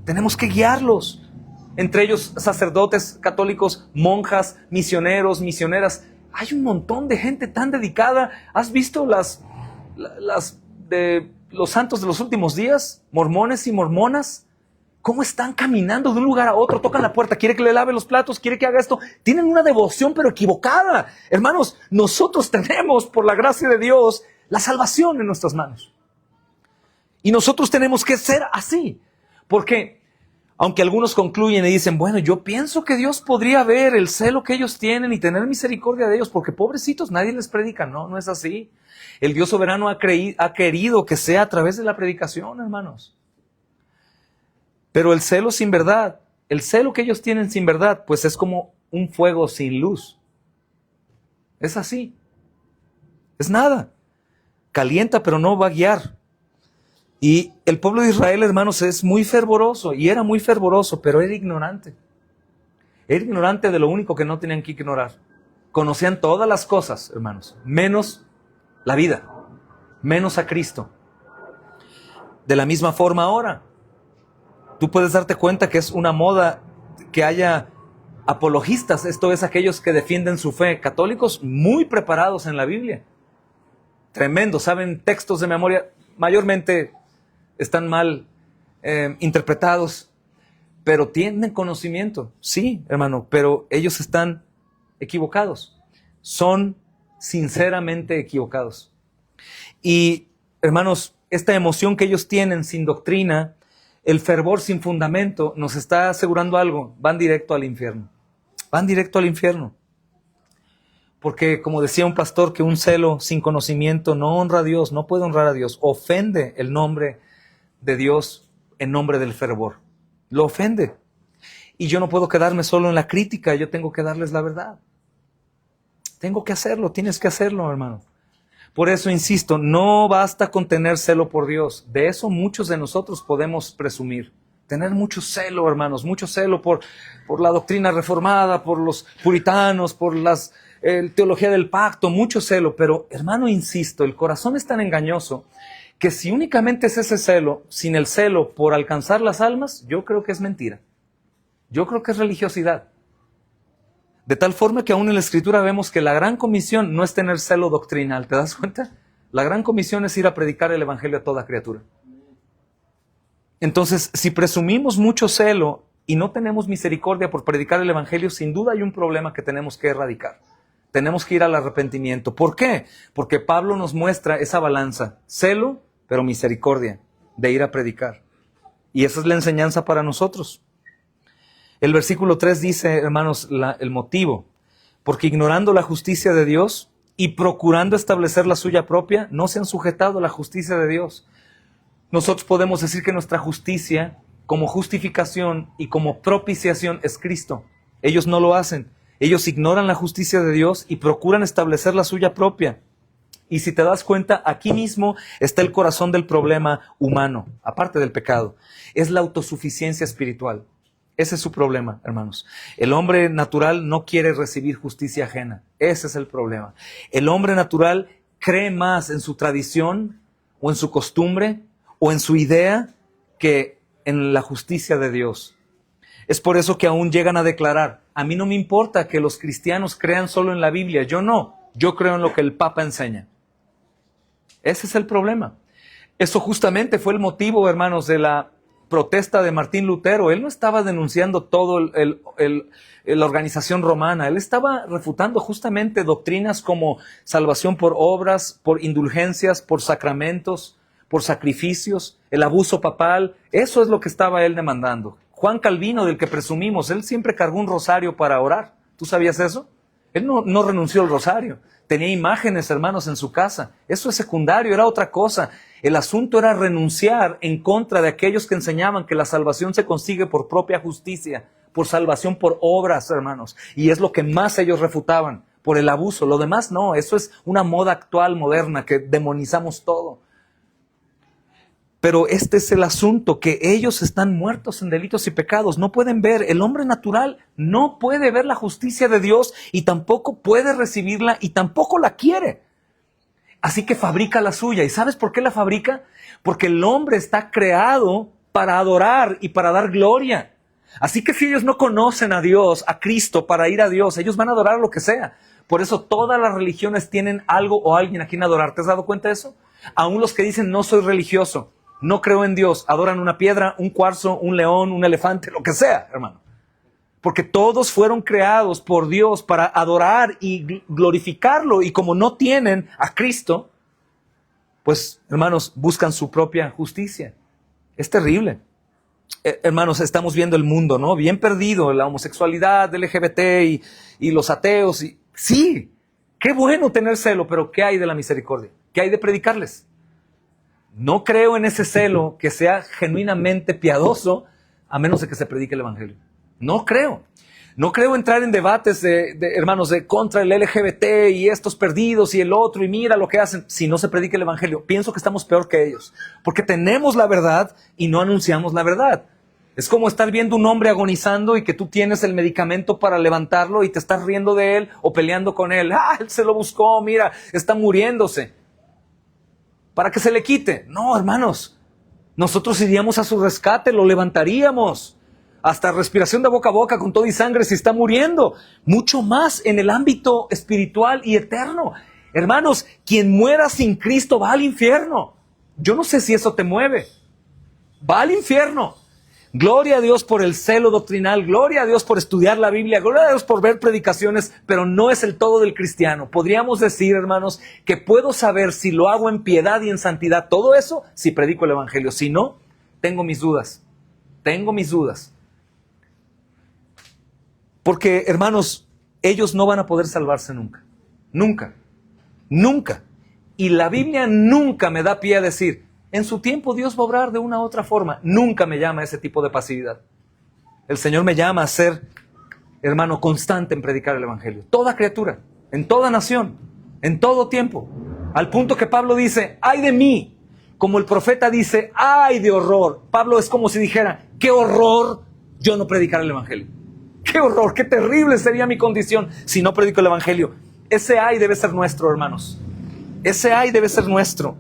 Tenemos que guiarlos. Entre ellos sacerdotes católicos, monjas, misioneros, misioneras. Hay un montón de gente tan dedicada. ¿Has visto las de los santos de los últimos días? Mormones y mormonas. ¿Cómo están caminando de un lugar a otro? Tocan la puerta, quiere que le lave los platos, quiere que haga esto. Tienen una devoción pero equivocada. Hermanos, nosotros tenemos, por la gracia de Dios, la salvación en nuestras manos. Y nosotros tenemos que ser así. Porque, aunque algunos concluyen y dicen, bueno, yo pienso que Dios podría ver el celo que ellos tienen y tener misericordia de ellos, porque pobrecitos, nadie les predica. No, no es así. El Dios soberano ha querido que sea a través de la predicación, hermanos. Pero el celo sin verdad, el celo que ellos tienen sin verdad, pues es como un fuego sin luz. Es así. Es nada. Calienta, pero no va a guiar. Y el pueblo de Israel, hermanos, es muy fervoroso, y era muy fervoroso, pero era ignorante. Era ignorante de lo único que no tenían que ignorar. Conocían todas las cosas, hermanos, menos la vida, menos a Cristo. De la misma forma ahora, tú puedes darte cuenta que es una moda que haya apologistas, esto es, aquellos que defienden su fe, católicos muy preparados en la Biblia. Tremendo, saben textos de memoria, mayormente están mal interpretados, pero tienen conocimiento, sí, hermano, pero ellos están equivocados, son sinceramente equivocados. Y, hermanos, esta emoción que ellos tienen sin doctrina, el fervor sin fundamento, nos está asegurando algo: van directo al infierno. Van directo al infierno. Porque, como decía un pastor, que un celo sin conocimiento no honra a Dios, no puede honrar a Dios, ofende el nombre de Dios en nombre del fervor. Lo ofende. Y yo no puedo quedarme solo en la crítica, yo tengo que darles la verdad. Tengo que hacerlo, tienes que hacerlo, hermano. Por eso insisto, no basta con tener celo por Dios. De eso muchos de nosotros podemos presumir. Tener mucho celo, hermanos, mucho celo por la doctrina reformada, por los puritanos, por las teología del pacto, mucho celo, pero hermano, insisto, el corazón es tan engañoso que si únicamente es ese celo, sin el celo por alcanzar las almas, yo creo que es mentira. Yo creo que es religiosidad. De tal forma que aún en la Escritura vemos que la gran comisión no es tener celo doctrinal, ¿te das cuenta? La gran comisión es ir a predicar el evangelio a toda criatura. Entonces, si presumimos mucho celo y no tenemos misericordia por predicar el evangelio, sin duda hay un problema que tenemos que erradicar. Tenemos que ir al arrepentimiento. ¿Por qué? Porque Pablo nos muestra esa balanza, celo, pero misericordia, de ir a predicar. Y esa es la enseñanza para nosotros. El versículo 3 dice, hermanos, el motivo. Porque ignorando la justicia de Dios y procurando establecer la suya propia, no se han sujetado a la justicia de Dios. Nosotros podemos decir que nuestra justicia, como justificación y como propiciación, es Cristo. Ellos no lo hacen. Ellos ignoran la justicia de Dios y procuran establecer la suya propia. Y si te das cuenta, aquí mismo está el corazón del problema humano, aparte del pecado. Es la autosuficiencia espiritual. Ese es su problema, hermanos. El hombre natural no quiere recibir justicia ajena. Ese es el problema. El hombre natural cree más en su tradición o en su costumbre o en su idea que en la justicia de Dios. Es por eso que aún llegan a declarar, a mí no me importa que los cristianos crean solo en la Biblia, yo no, yo creo en lo que el Papa enseña. Ese es el problema. Eso justamente fue el motivo, hermanos, de la protesta de Martín Lutero. Él no estaba denunciando todo la organización romana, él estaba refutando justamente doctrinas como salvación por obras, por indulgencias, por sacramentos, por sacrificios, el abuso papal. Eso es lo que estaba él demandando. Juan Calvino, del que presumimos, él siempre cargó un rosario para orar. ¿Tú sabías eso? Él no renunció al rosario. Tenía imágenes, hermanos, en su casa. Eso es secundario, era otra cosa. El asunto era renunciar en contra de aquellos que enseñaban que la salvación se consigue por propia justicia, por salvación por obras, hermanos. Y es lo que más ellos refutaban, por el abuso. Lo demás no, eso es una moda actual, moderna, que demonizamos todo. Pero este es el asunto, que ellos están muertos en delitos y pecados. No pueden ver, el hombre natural no puede ver la justicia de Dios y tampoco puede recibirla y tampoco la quiere. Así que fabrica la suya. ¿Y sabes por qué la fabrica? Porque el hombre está creado para adorar y para dar gloria. Así que si ellos no conocen a Dios, a Cristo, para ir a Dios, ellos van a adorar lo que sea. Por eso todas las religiones tienen algo o alguien a quien adorar. ¿Te has dado cuenta de eso? Aún los que dicen no soy religioso, no creo en Dios, adoran una piedra, un cuarzo, un león, un elefante, lo que sea, hermano. Porque todos fueron creados por Dios para adorar y glorificarlo. Y como no tienen a Cristo, pues, hermanos, buscan su propia justicia. Es terrible. Hermanos, estamos viendo el mundo, ¿no? Bien perdido, la homosexualidad, el LGBT y los ateos. Sí, qué bueno tener celo, pero ¿qué hay de la misericordia? ¿Qué hay de predicarles? No creo en ese celo que sea genuinamente piadoso, a menos de que se predique el evangelio. No creo. No creo entrar en debates hermanos, contra el LGBT y estos perdidos y el otro, y mira lo que hacen, si no se predica el evangelio. Pienso que estamos peor que ellos, porque tenemos la verdad y no anunciamos la verdad. Es como estar viendo un hombre agonizando y que tú tienes el medicamento para levantarlo y te estás riendo de él o peleando con él. Él se lo buscó, mira, está muriéndose. Para que se le quite. No, hermanos, nosotros iríamos a su rescate, lo levantaríamos. Hasta respiración de boca a boca con todo y sangre si está muriendo. Mucho más en el ámbito espiritual y eterno. Hermanos, quien muera sin Cristo va al infierno. Yo no sé si eso te mueve. Va al infierno. Gloria a Dios por el celo doctrinal, gloria a Dios por estudiar la Biblia, gloria a Dios por ver predicaciones, pero no es el todo del cristiano. Podríamos decir, hermanos, que puedo saber si lo hago en piedad y en santidad, todo eso, si predico el evangelio. Si no, tengo mis dudas. Tengo mis dudas. Porque, hermanos, ellos no van a poder salvarse nunca. Nunca. Nunca. Y la Biblia nunca me da pie a decir, en su tiempo Dios va a obrar de una u otra forma. Nunca me llama a ese tipo de pasividad. El Señor me llama a ser, hermano, constante en predicar el evangelio. Toda criatura, en toda nación, en todo tiempo. Al punto que Pablo dice, ¡ay de mí! Como el profeta dice, ¡ay de horror! Pablo es como si dijera, ¡qué horror yo no predicar el evangelio! ¡Qué horror! ¡Qué terrible sería mi condición si no predico el evangelio! Ese ay debe ser nuestro, hermanos. Ese ay debe ser nuestro.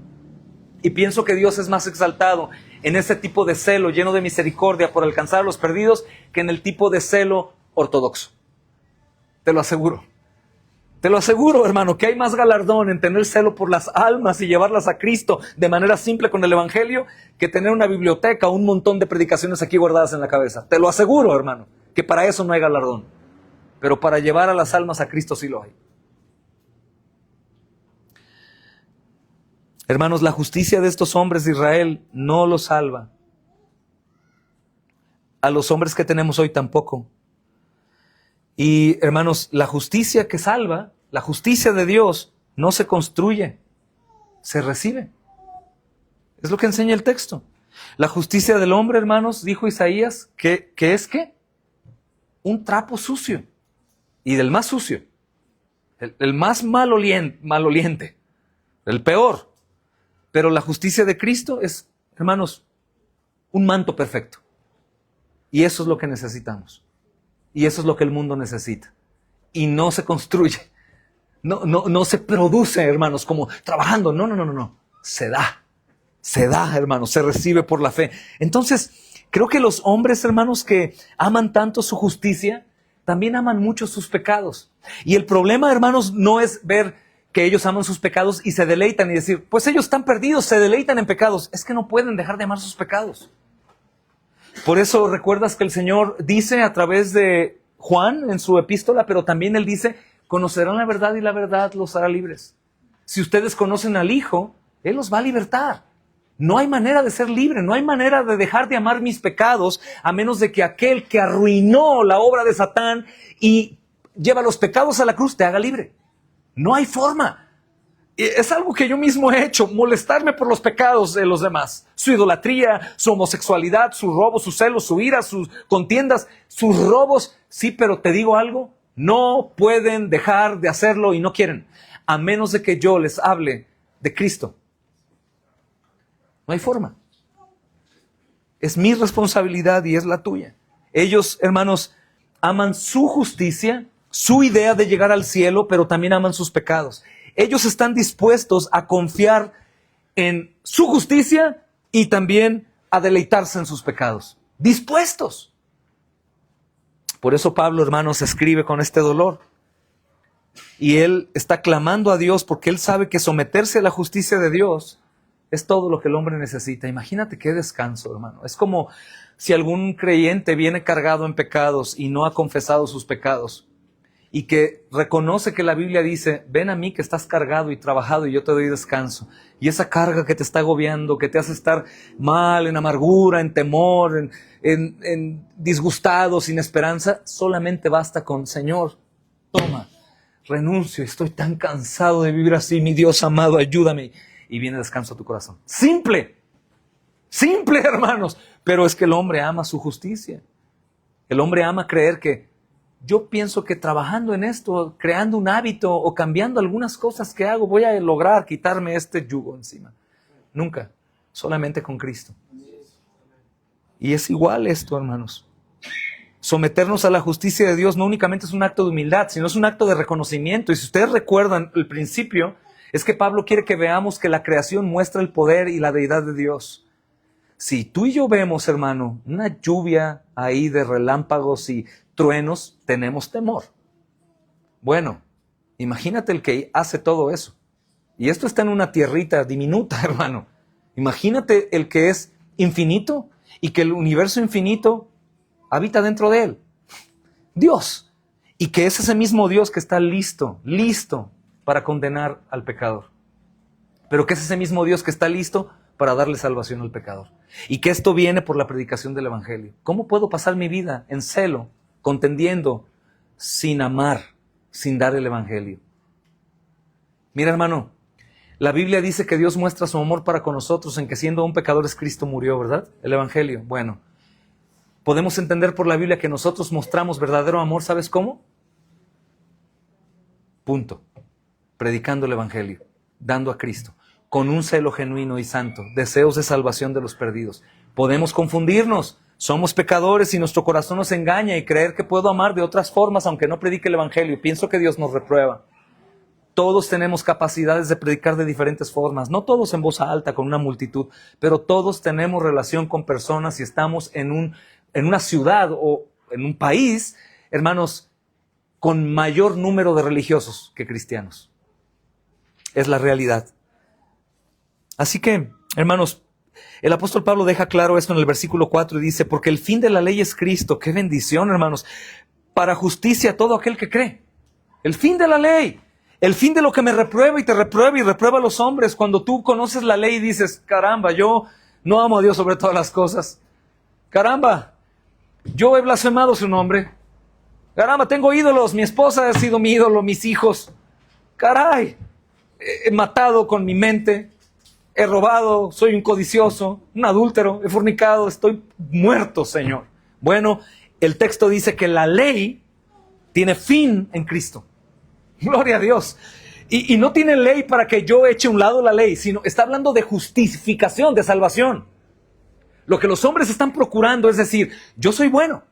Y pienso que Dios es más exaltado en ese tipo de celo lleno de misericordia por alcanzar a los perdidos que en el tipo de celo ortodoxo. Te lo aseguro. Te lo aseguro, hermano, que hay más galardón en tener celo por las almas y llevarlas a Cristo de manera simple con el Evangelio que tener una biblioteca o un montón de predicaciones aquí guardadas en la cabeza. Te lo aseguro, hermano, que para eso no hay galardón. Pero para llevar a las almas a Cristo sí lo hay. Hermanos, la justicia de estos hombres de Israel no los salva. A los hombres que tenemos hoy tampoco. Y hermanos, la justicia que salva, la justicia de Dios, no se construye, se recibe. Es lo que enseña el texto. La justicia del hombre, hermanos, dijo Isaías, que es ¿qué? Un trapo sucio. Y del más sucio. El más maloliente. El peor. Pero la justicia de Cristo es, hermanos, un manto perfecto. Y eso es lo que necesitamos. Y eso es lo que el mundo necesita. Y no se construye. No se produce, hermanos, como trabajando. No. Se da, hermanos. Se recibe por la fe. Entonces, creo que los hombres, hermanos, que aman tanto su justicia, también aman mucho sus pecados. Y el problema, hermanos, no es ver que ellos aman sus pecados y se deleitan y decir, pues ellos están perdidos, se deleitan en pecados. Es que no pueden dejar de amar sus pecados. Por eso recuerdas que el Señor dice a través de Juan en su epístola, pero también Él dice, conocerán la verdad y la verdad los hará libres. Si ustedes conocen al Hijo, Él los va a libertar. No hay manera de ser libre, no hay manera de dejar de amar mis pecados, a menos de que aquel que arruinó la obra de Satán y lleva los pecados a la cruz te haga libre. No hay forma. Es algo que yo mismo he hecho, molestarme por los pecados de los demás. Su idolatría, su homosexualidad, su robo, su celo, su ira, sus contiendas, sus robos. Sí, pero te digo algo, no pueden dejar de hacerlo y no quieren, a menos de que yo les hable de Cristo. No hay forma. Es mi responsabilidad y es la tuya. Ellos, hermanos, aman su justicia, su idea de llegar al cielo, pero también aman sus pecados. Ellos están dispuestos a confiar en su justicia y también a deleitarse en sus pecados. Dispuestos. Por eso Pablo, hermanos, escribe con este dolor. Y él está clamando a Dios porque él sabe que someterse a la justicia de Dios es todo lo que el hombre necesita. Imagínate qué descanso, hermano. Es como si algún creyente viene cargado en pecados y no ha confesado sus pecados. Y que reconoce que la Biblia dice, ven a mí que estás cargado y trabajado y yo te doy descanso. Y esa carga que te está agobiando, que te hace estar mal, en amargura, en temor, en disgustado, sin esperanza, solamente basta con, Señor, toma, renuncio, estoy tan cansado de vivir así, mi Dios amado, ayúdame. Y viene descanso a tu corazón. Simple, hermanos. Pero es que el hombre ama su justicia. El hombre ama creer que yo pienso que trabajando en esto, creando un hábito o cambiando algunas cosas que hago, voy a lograr quitarme este yugo encima. Nunca, solamente con Cristo. Y es igual esto, hermanos. Someternos a la justicia de Dios no únicamente es un acto de humildad, sino es un acto de reconocimiento. Y si ustedes recuerdan el principio, es que Pablo quiere que veamos que la creación muestra el poder y la deidad de Dios. Si tú y yo vemos, hermano, una lluvia ahí de relámpagos y truenos, tenemos temor. Bueno, imagínate el que hace todo eso. Y esto está en una tierrita diminuta, hermano. Imagínate el que es infinito y que el universo infinito habita dentro de él. Dios. Y que es ese mismo Dios que está listo para condenar al pecador. Pero que es ese mismo Dios que está listo para darle salvación al pecador. Y que esto viene por la predicación del Evangelio. ¿Cómo puedo pasar mi vida en celo, contendiendo, sin amar, sin dar el Evangelio? Mira, hermano, la Biblia dice que Dios muestra su amor para con nosotros en que siendo aún pecadores Cristo murió, ¿verdad? El Evangelio. Bueno, podemos entender por la Biblia que nosotros mostramos verdadero amor, ¿sabes cómo? Punto. Predicando el Evangelio, dando a Cristo, con un celo genuino y santo, deseos de salvación de los perdidos. Podemos confundirnos, somos pecadores y nuestro corazón nos engaña y creer que puedo amar de otras formas aunque no predique el Evangelio. Pienso que Dios nos reprueba. Todos tenemos capacidades de predicar de diferentes formas, no todos en voz alta con una multitud, pero todos tenemos relación con personas y estamos en una ciudad o en un país, hermanos, con mayor número de religiosos que cristianos. Es la realidad. Así que, hermanos, el apóstol Pablo deja claro esto en el versículo 4 y dice, porque el fin de la ley es Cristo. ¡Qué bendición, hermanos! Para justicia a todo aquel que cree. El fin de la ley. El fin de lo que me reprueba y te reprueba y reprueba a los hombres. Cuando tú conoces la ley y dices, caramba, yo no amo a Dios sobre todas las cosas. Caramba, yo he blasfemado su nombre. Caramba, tengo ídolos. Mi esposa ha sido mi ídolo, mis hijos. Caray, he matado con mi mente. He robado, soy un codicioso, un adúltero, he fornicado, estoy muerto, Señor. Bueno, el texto dice que la ley tiene fin en Cristo. Gloria a Dios. Y no tiene ley para que yo eche a un lado la ley, sino está hablando de justificación, de salvación. Lo que los hombres están procurando es decir, yo soy bueno,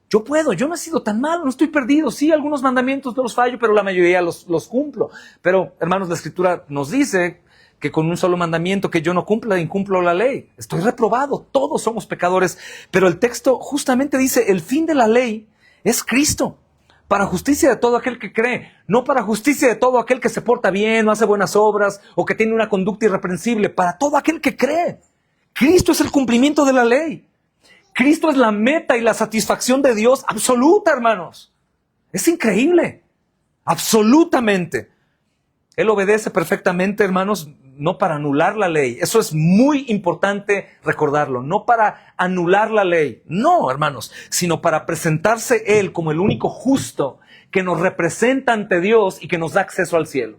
yo puedo, yo no he sido tan malo, no estoy perdido. Sí, algunos mandamientos no los fallo, pero la mayoría los cumplo. Pero, hermanos, la Escritura nos dice que con un solo mandamiento que yo no cumpla, incumplo la ley. Estoy reprobado, todos somos pecadores. Pero el texto justamente dice, el fin de la ley es Cristo. Para justicia de todo aquel que cree, no para justicia de todo aquel que se porta bien, no hace buenas obras o que tiene una conducta irreprensible, para todo aquel que cree. Cristo es el cumplimiento de la ley. Cristo es la meta y la satisfacción de Dios absoluta, hermanos. Es increíble, absolutamente. Él obedece perfectamente, hermanos, no para anular la ley. Eso es muy importante recordarlo. No para anular la ley. No, hermanos, sino para presentarse Él como el único justo que nos representa ante Dios y que nos da acceso al cielo.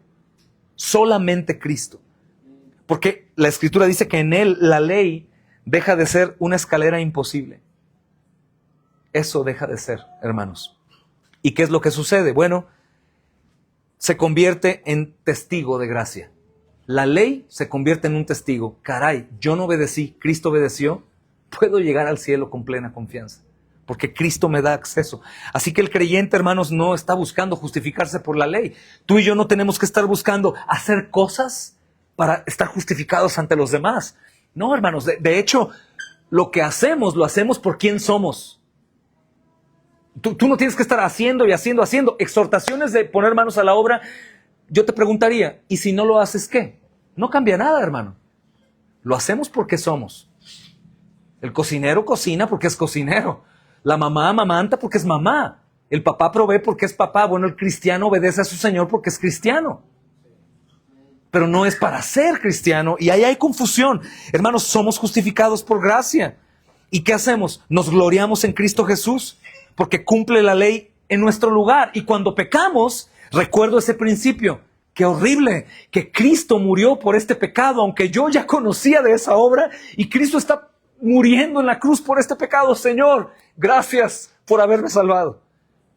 Solamente Cristo. Porque la Escritura dice que en Él la ley deja de ser una escalera imposible. Eso deja de ser, hermanos. ¿Y qué es lo que sucede? Bueno, se convierte en testigo de gracia. La ley se convierte en un testigo. Caray, yo no obedecí, Cristo obedeció. Puedo llegar al cielo con plena confianza, porque Cristo me da acceso. Así que el creyente, hermanos, no está buscando justificarse por la ley. Tú y yo no tenemos que estar buscando hacer cosas para estar justificados ante los demás. No, hermanos, de hecho, lo que hacemos, lo hacemos por quién somos. Tú no tienes que estar haciendo y haciendo. Exhortaciones de poner manos a la obra. Yo te preguntaría, ¿y si no lo haces qué? No cambia nada, hermano. Lo hacemos porque somos. El cocinero cocina porque es cocinero. La mamá amamanta porque es mamá. El papá provee porque es papá. Bueno, el cristiano obedece a su Señor porque es cristiano. Pero no es para ser cristiano. Y ahí hay confusión. Hermanos, somos justificados por gracia. ¿Y qué hacemos? Nos gloriamos en Cristo Jesús porque cumple la ley en nuestro lugar. Y cuando pecamos, recuerdo ese principio. Qué horrible que Cristo murió por este pecado, aunque yo ya conocía de esa obra, y Cristo está muriendo en la cruz por este pecado. Señor, gracias por haberme salvado.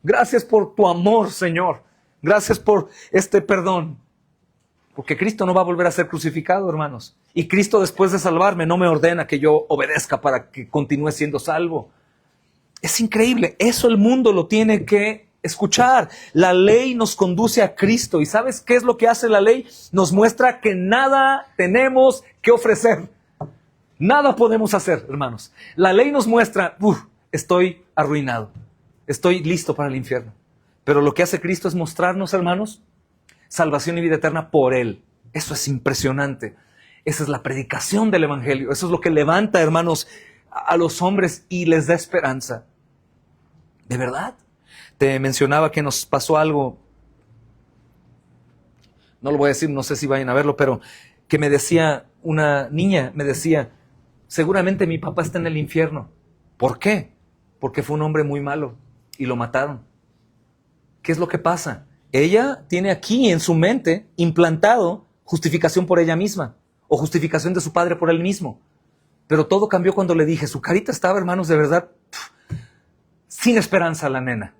Gracias por tu amor, Señor. Gracias por este perdón. Porque Cristo no va a volver a ser crucificado, hermanos. Y Cristo, después de salvarme, no me ordena que yo obedezca para que continúe siendo salvo. Es increíble. Eso el mundo lo tiene que escuchar. La ley nos conduce a Cristo. ¿Y sabes qué es lo que hace la ley? Nos muestra que nada tenemos que ofrecer. Nada podemos hacer, hermanos. La ley nos muestra, estoy arruinado. Estoy listo para el infierno. Pero lo que hace Cristo es mostrarnos, hermanos, salvación y vida eterna por Él. Eso es impresionante. Esa es la predicación del Evangelio. Eso es lo que levanta, hermanos, a los hombres y les da esperanza. ¿De verdad? Te mencionaba que nos pasó algo, no lo voy a decir, no sé si vayan a verlo, pero que me decía una niña, me decía, seguramente mi papá está en el infierno. ¿Por qué? Porque fue un hombre muy malo y lo mataron. ¿Qué es lo que pasa? Ella tiene aquí en su mente implantado justificación por ella misma o justificación de su padre por él mismo. Pero todo cambió cuando le dije, su carita estaba, hermanos, de verdad, sin esperanza la nena.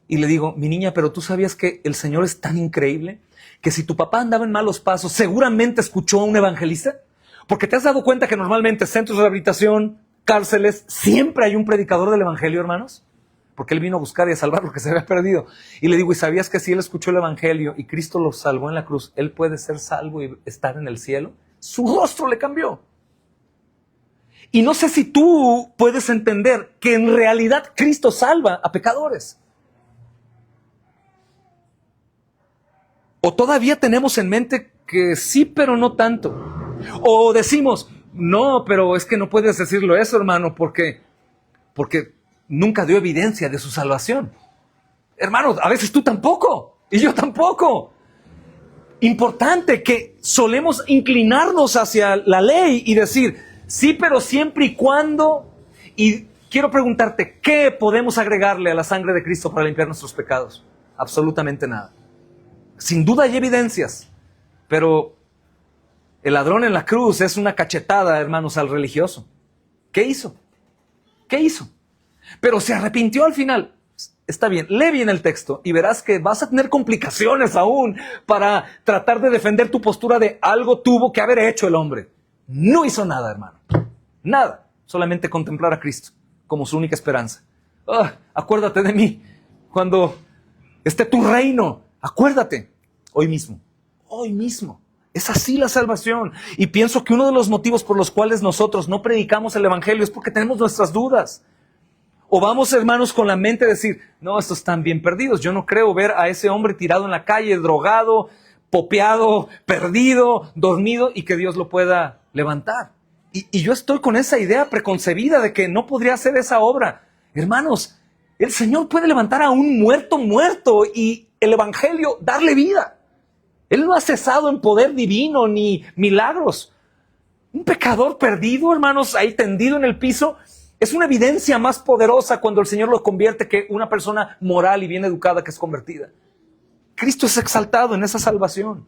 Y le digo, mi niña, pero tú sabías que el Señor es tan increíble que si tu papá andaba en malos pasos, seguramente escuchó a un evangelista. Porque te has dado cuenta que normalmente centros de rehabilitación, cárceles, siempre hay un predicador del evangelio, hermanos. porque Él vino a buscar y a salvar lo que se había perdido. Y le digo, ¿y sabías que si Él escuchó el Evangelio y Cristo lo salvó en la cruz, Él puede ser salvo y estar en el cielo? Su rostro le cambió. Y no sé si tú puedes entender que en realidad Cristo salva a pecadores. O todavía tenemos en mente que sí, pero no tanto. O decimos, no, pero es que no puedes decirlo eso, hermano, porque nunca dio evidencia de su salvación. Hermano, a veces tú tampoco, y yo tampoco. Importante que solemos inclinarnos hacia la ley y decir, sí, pero siempre y cuando. Y quiero preguntarte, ¿qué podemos agregarle a la sangre de Cristo para limpiar nuestros pecados? Absolutamente nada. Sin duda hay evidencias, pero el ladrón en la cruz es una cachetada, hermanos, al religioso. ¿Qué hizo? ¿Qué hizo? Pero se arrepintió al final. Está bien, lee bien el texto y verás que vas a tener complicaciones aún para tratar de defender tu postura de algo tuvo que haber hecho el hombre. No hizo nada, hermano. Nada. Solamente contemplar a Cristo como su única esperanza. Acuérdate de mí cuando esté tu reino. Acuérdate. Hoy mismo. Hoy mismo. Es así la salvación. Y pienso que uno de los motivos por los cuales nosotros no predicamos el Evangelio es porque tenemos nuestras dudas. O vamos, hermanos, con la mente a decir, no, estos están bien perdidos. Yo no creo ver a ese hombre tirado en la calle, drogado, popeado, perdido, dormido, y que Dios lo pueda levantar. Y yo estoy con esa idea preconcebida de que no podría hacer esa obra. Hermanos, el Señor puede levantar a un muerto y el Evangelio darle vida. Él no ha cesado en poder divino ni milagros. Un pecador perdido, hermanos, ahí tendido en el piso, es una evidencia más poderosa cuando el Señor lo convierte que una persona moral y bien educada que es convertida. Cristo es exaltado en esa salvación.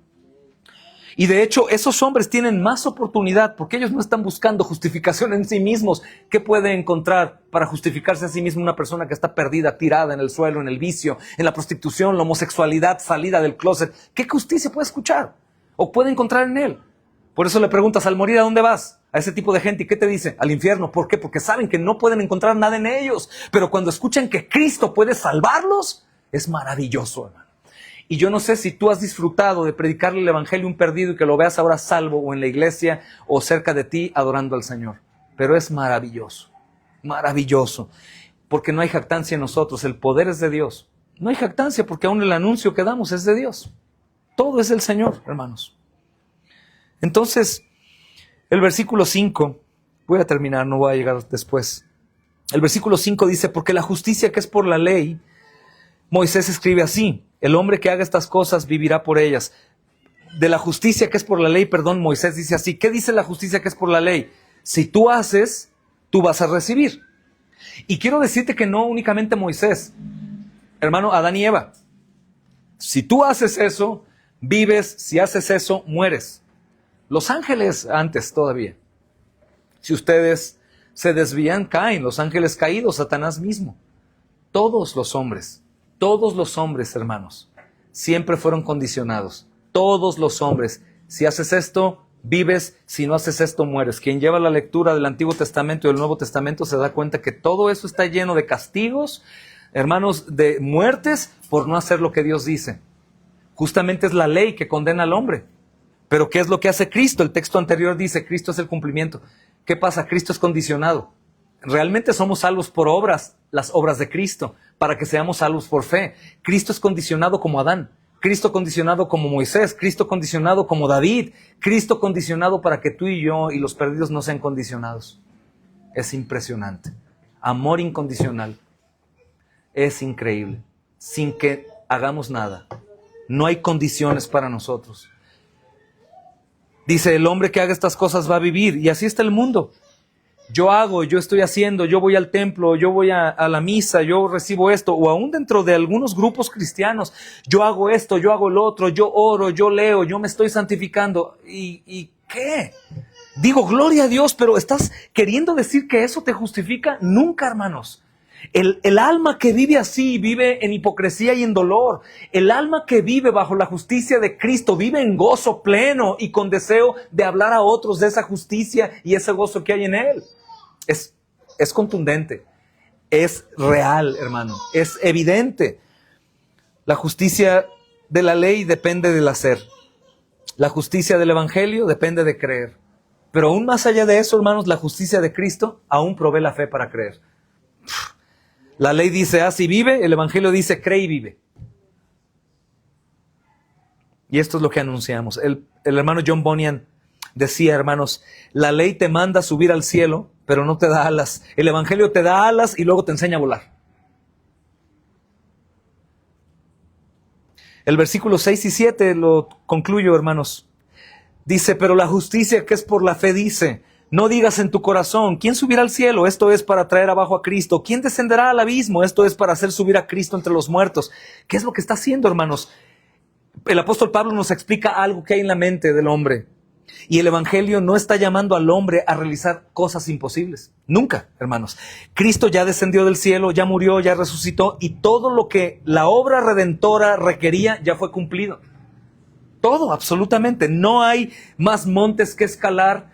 Y de hecho, esos hombres tienen más oportunidad porque ellos no están buscando justificación en sí mismos. ¿Qué puede encontrar para justificarse a sí mismo una persona que está perdida, tirada en el suelo, en el vicio, en la prostitución, la homosexualidad, salida del closet? ¿Qué justicia puede escuchar o puede encontrar en él? Por eso le preguntas al morir, ¿a dónde vas? A ese tipo de gente. ¿Y qué te dice? Al infierno. ¿Por qué? Porque saben que no pueden encontrar nada en ellos. Pero cuando escuchan que Cristo puede salvarlos, es maravilloso, hermano. Y yo no sé si tú has disfrutado de predicarle el Evangelio a un perdido y que lo veas ahora salvo o en la iglesia o cerca de ti adorando al Señor. Pero es maravilloso, maravilloso. Porque no hay jactancia en nosotros, el poder es de Dios. No hay jactancia porque aún el anuncio que damos es de Dios. Todo es del Señor, hermanos. Entonces, el versículo 5, voy a terminar, no voy a llegar después. El versículo 5 dice, porque la justicia que es por la ley, Moisés escribe así, el hombre que haga estas cosas vivirá por ellas. De la justicia que es por la ley, Moisés dice así, ¿qué dice la justicia que es por la ley? Si tú haces, tú vas a recibir. Y quiero decirte que no únicamente Moisés, hermano, Adán y Eva. Si tú haces eso, vives, si haces eso, mueres. Los ángeles antes todavía. Si ustedes se desvían, caen. Los ángeles caídos, Satanás mismo. Todos los hombres, hermanos, siempre fueron condicionados. Todos los hombres. Si haces esto, vives. Si no haces esto, mueres. Quien lleva la lectura del Antiguo Testamento y del Nuevo Testamento se da cuenta que todo eso está lleno de castigos, hermanos, de muertes por no hacer lo que Dios dice. Justamente es la ley que condena al hombre. Pero ¿qué es lo que hace Cristo? El texto anterior dice, Cristo es el cumplimiento. ¿Qué pasa? Cristo es condicionado. Realmente somos salvos por obras, las obras de Cristo, para que seamos salvos por fe. Cristo es condicionado como Adán. Cristo condicionado como Moisés. Cristo condicionado como David. Cristo condicionado para que tú y yo y los perdidos no sean condicionados. Es impresionante. Amor incondicional. Es increíble. Sin que hagamos nada. No hay condiciones para nosotros. Dice, el hombre que haga estas cosas va a vivir. Y así está el mundo. Yo hago, yo estoy haciendo, yo voy al templo, yo voy a la misa, yo recibo esto. O aún dentro de algunos grupos cristianos, yo hago esto, yo hago lo otro, yo oro, yo leo, yo me estoy santificando. ¿Y qué? Digo, gloria a Dios, pero ¿estás queriendo decir que eso te justifica? Nunca, hermanos. El alma que vive así, vive en hipocresía y en dolor. El alma que vive bajo la justicia de Cristo, vive en gozo pleno y con deseo de hablar a otros de esa justicia y ese gozo que hay en Él. Es contundente. es real, hermano, es evidente. La justicia de la ley depende del hacer. La justicia del evangelio depende de creer. Pero aún más allá de eso, hermanos, la justicia de Cristo aún provee la fe para creer. La ley dice, haz y vive, el evangelio dice, cree y vive. Y esto es lo que anunciamos. El hermano John Bunyan decía, hermanos, la ley te manda a subir al cielo, pero no te da alas. El evangelio te da alas y luego te enseña a volar. El versículo 6 y 7 lo concluyo, hermanos. Dice, pero la justicia que es por la fe dice, no digas en tu corazón, ¿quién subirá al cielo? Esto es para traer abajo a Cristo. ¿Quién descenderá al abismo? Esto es para hacer subir a Cristo entre los muertos. ¿Qué es lo que está haciendo, hermanos? El apóstol Pablo nos explica algo que hay en la mente del hombre. Y el evangelio no está llamando al hombre a realizar cosas imposibles. Nunca, hermanos. Cristo ya descendió del cielo, ya murió, ya resucitó, y todo lo que la obra redentora requería ya fue cumplido. Todo, absolutamente. No hay más montes que escalar,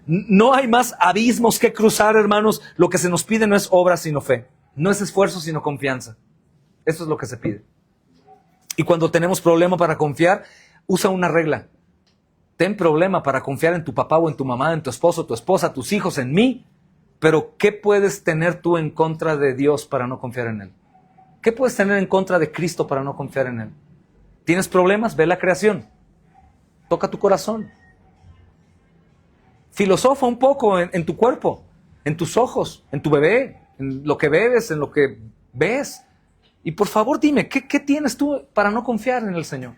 no hay más abismos que cruzar, hermanos. Lo que se nos pide no es obra, sino fe. No es esfuerzo, sino confianza. Eso es lo que se pide. Y cuando tenemos problema para confiar, usa una regla. Ten problema para confiar en tu papá o en tu mamá, en tu esposo, tu esposa, tus hijos, en mí. Pero ¿qué puedes tener tú en contra de Dios para no confiar en Él? ¿Qué puedes tener en contra de Cristo para no confiar en Él? ¿Tienes problemas? Ve la creación. Toca tu corazón. Filosofa un poco en tu cuerpo, en tus ojos, en tu bebé, en lo que bebes, en lo que ves. Y por favor dime, ¿qué tienes tú para no confiar en el Señor?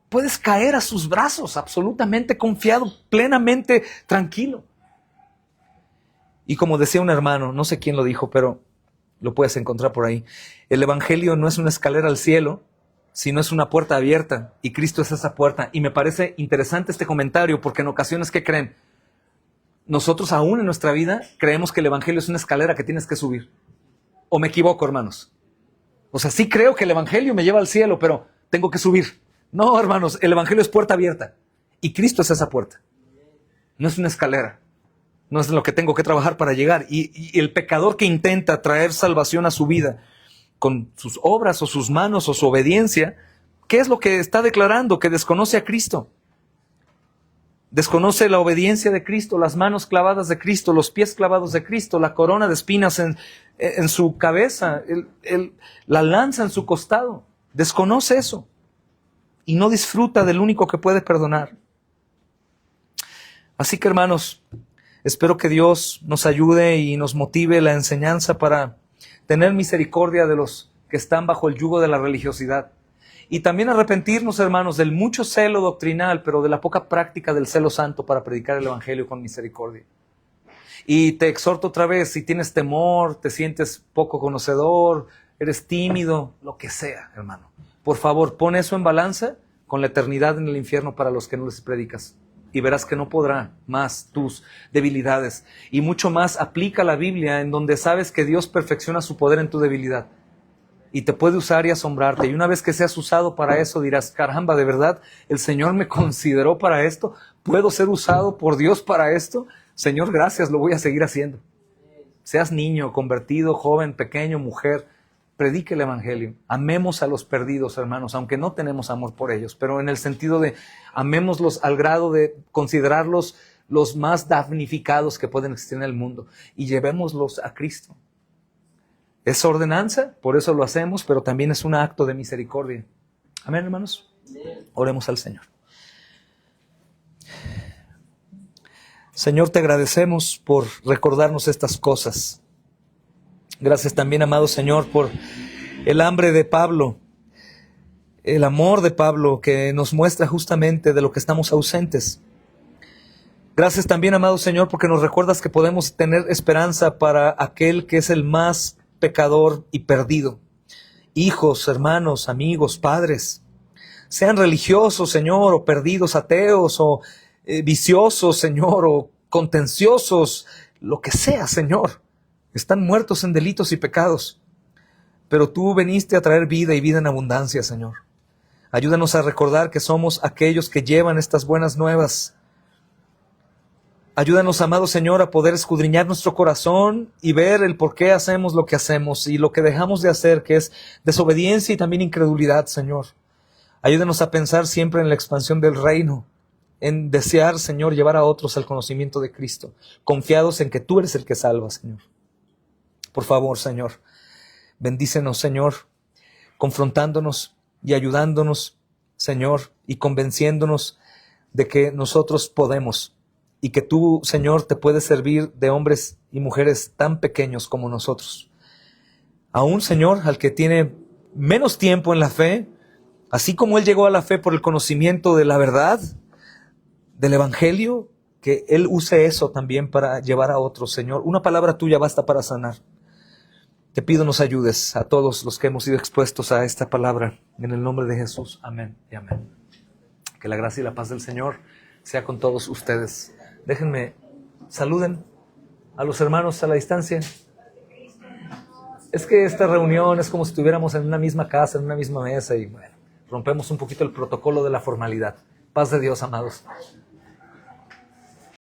Puedes caer a sus brazos absolutamente confiado, plenamente tranquilo. Y como decía un hermano, no sé quién lo dijo, pero lo puedes encontrar por ahí. El evangelio no es una escalera al cielo, sino es una puerta abierta. Y Cristo es esa puerta. Y me parece interesante este comentario, porque en ocasiones, ¿qué creen? Nosotros aún en nuestra vida creemos que el evangelio es una escalera que tienes que subir. ¿O me equivoco, hermanos? O sea, sí creo que el evangelio me lleva al cielo, pero tengo que subir. No, hermanos, el evangelio es puerta abierta. Y Cristo es esa puerta. No es una escalera. No es lo que tengo que trabajar para llegar. Y el pecador que intenta traer salvación a su vida con sus obras o sus manos o su obediencia, ¿qué es lo que está declarando? Que desconoce a Cristo. Desconoce la obediencia de Cristo, las manos clavadas de Cristo, los pies clavados de Cristo, la corona de espinas en su cabeza, la lanza en su costado. Desconoce eso. Y no disfruta del único que puede perdonar. Así que, hermanos, espero que Dios nos ayude y nos motive la enseñanza para tener misericordia de los que están bajo el yugo de la religiosidad. Y también arrepentirnos, hermanos, del mucho celo doctrinal, pero de la poca práctica del celo santo para predicar el evangelio con misericordia. Y te exhorto otra vez, si tienes temor, te sientes poco conocedor, eres tímido, lo que sea, hermano. Por favor, pon eso en balanza con la eternidad en el infierno para los que no les predicas. Y verás que no podrá más tus debilidades. Y mucho más aplica la Biblia, en donde sabes que Dios perfecciona su poder en tu debilidad. Y te puede usar y asombrarte. Y una vez que seas usado para eso, dirás, caramba, ¿de verdad el Señor me consideró para esto? ¿Puedo ser usado por Dios para esto? Señor, gracias, lo voy a seguir haciendo. Seas niño, convertido, joven, pequeño, mujer, predique el evangelio. Amemos a los perdidos, hermanos, aunque no tenemos amor por ellos, pero en el sentido de amémoslos al grado de considerarlos los más damnificados que pueden existir en el mundo y llevémoslos a Cristo. Es ordenanza, por eso lo hacemos, pero también es un acto de misericordia. Amén, hermanos. Oremos al Señor. Señor, te agradecemos por recordarnos estas cosas. Gracias también, amado Señor, por el hambre de Pablo, el amor de Pablo que nos muestra justamente de lo que estamos ausentes. Gracias también, amado Señor, porque nos recuerdas que podemos tener esperanza para aquel que es el más pecador y perdido. Hijos, hermanos, amigos, padres, sean religiosos, Señor, o perdidos, ateos, o viciosos, Señor, o contenciosos, lo que sea, Señor. Están muertos en delitos y pecados, pero tú viniste a traer vida y vida en abundancia, Señor. Ayúdanos a recordar que somos aquellos que llevan estas buenas nuevas Ayúdanos, amado Señor, a poder escudriñar nuestro corazón y ver el por qué hacemos lo que hacemos y lo que dejamos de hacer, que es desobediencia y también incredulidad, Señor. Ayúdanos a pensar siempre en la expansión del reino, en desear, Señor, llevar a otros al conocimiento de Cristo, confiados en que tú eres el que salva, Señor. Por favor, Señor, bendícenos, Señor, confrontándonos y ayudándonos, Señor, y convenciéndonos de que nosotros podemos y que tú, Señor, te puedes servir de hombres y mujeres tan pequeños como nosotros. Aún, Señor, al que tiene menos tiempo en la fe, así como Él llegó a la fe por el conocimiento de la verdad, del Evangelio, que Él use eso también para llevar a otros, Señor. Una palabra tuya basta para sanar. Te pido nos ayudes a todos los que hemos sido expuestos a esta palabra. En el nombre de Jesús. Amén y amén. Que la gracia y la paz del Señor sea con todos ustedes. Déjenme, saluden a los hermanos a la distancia. Es que esta reunión es como si estuviéramos en una misma casa, en una misma mesa y bueno, rompemos un poquito el protocolo de la formalidad. Paz de Dios, amados.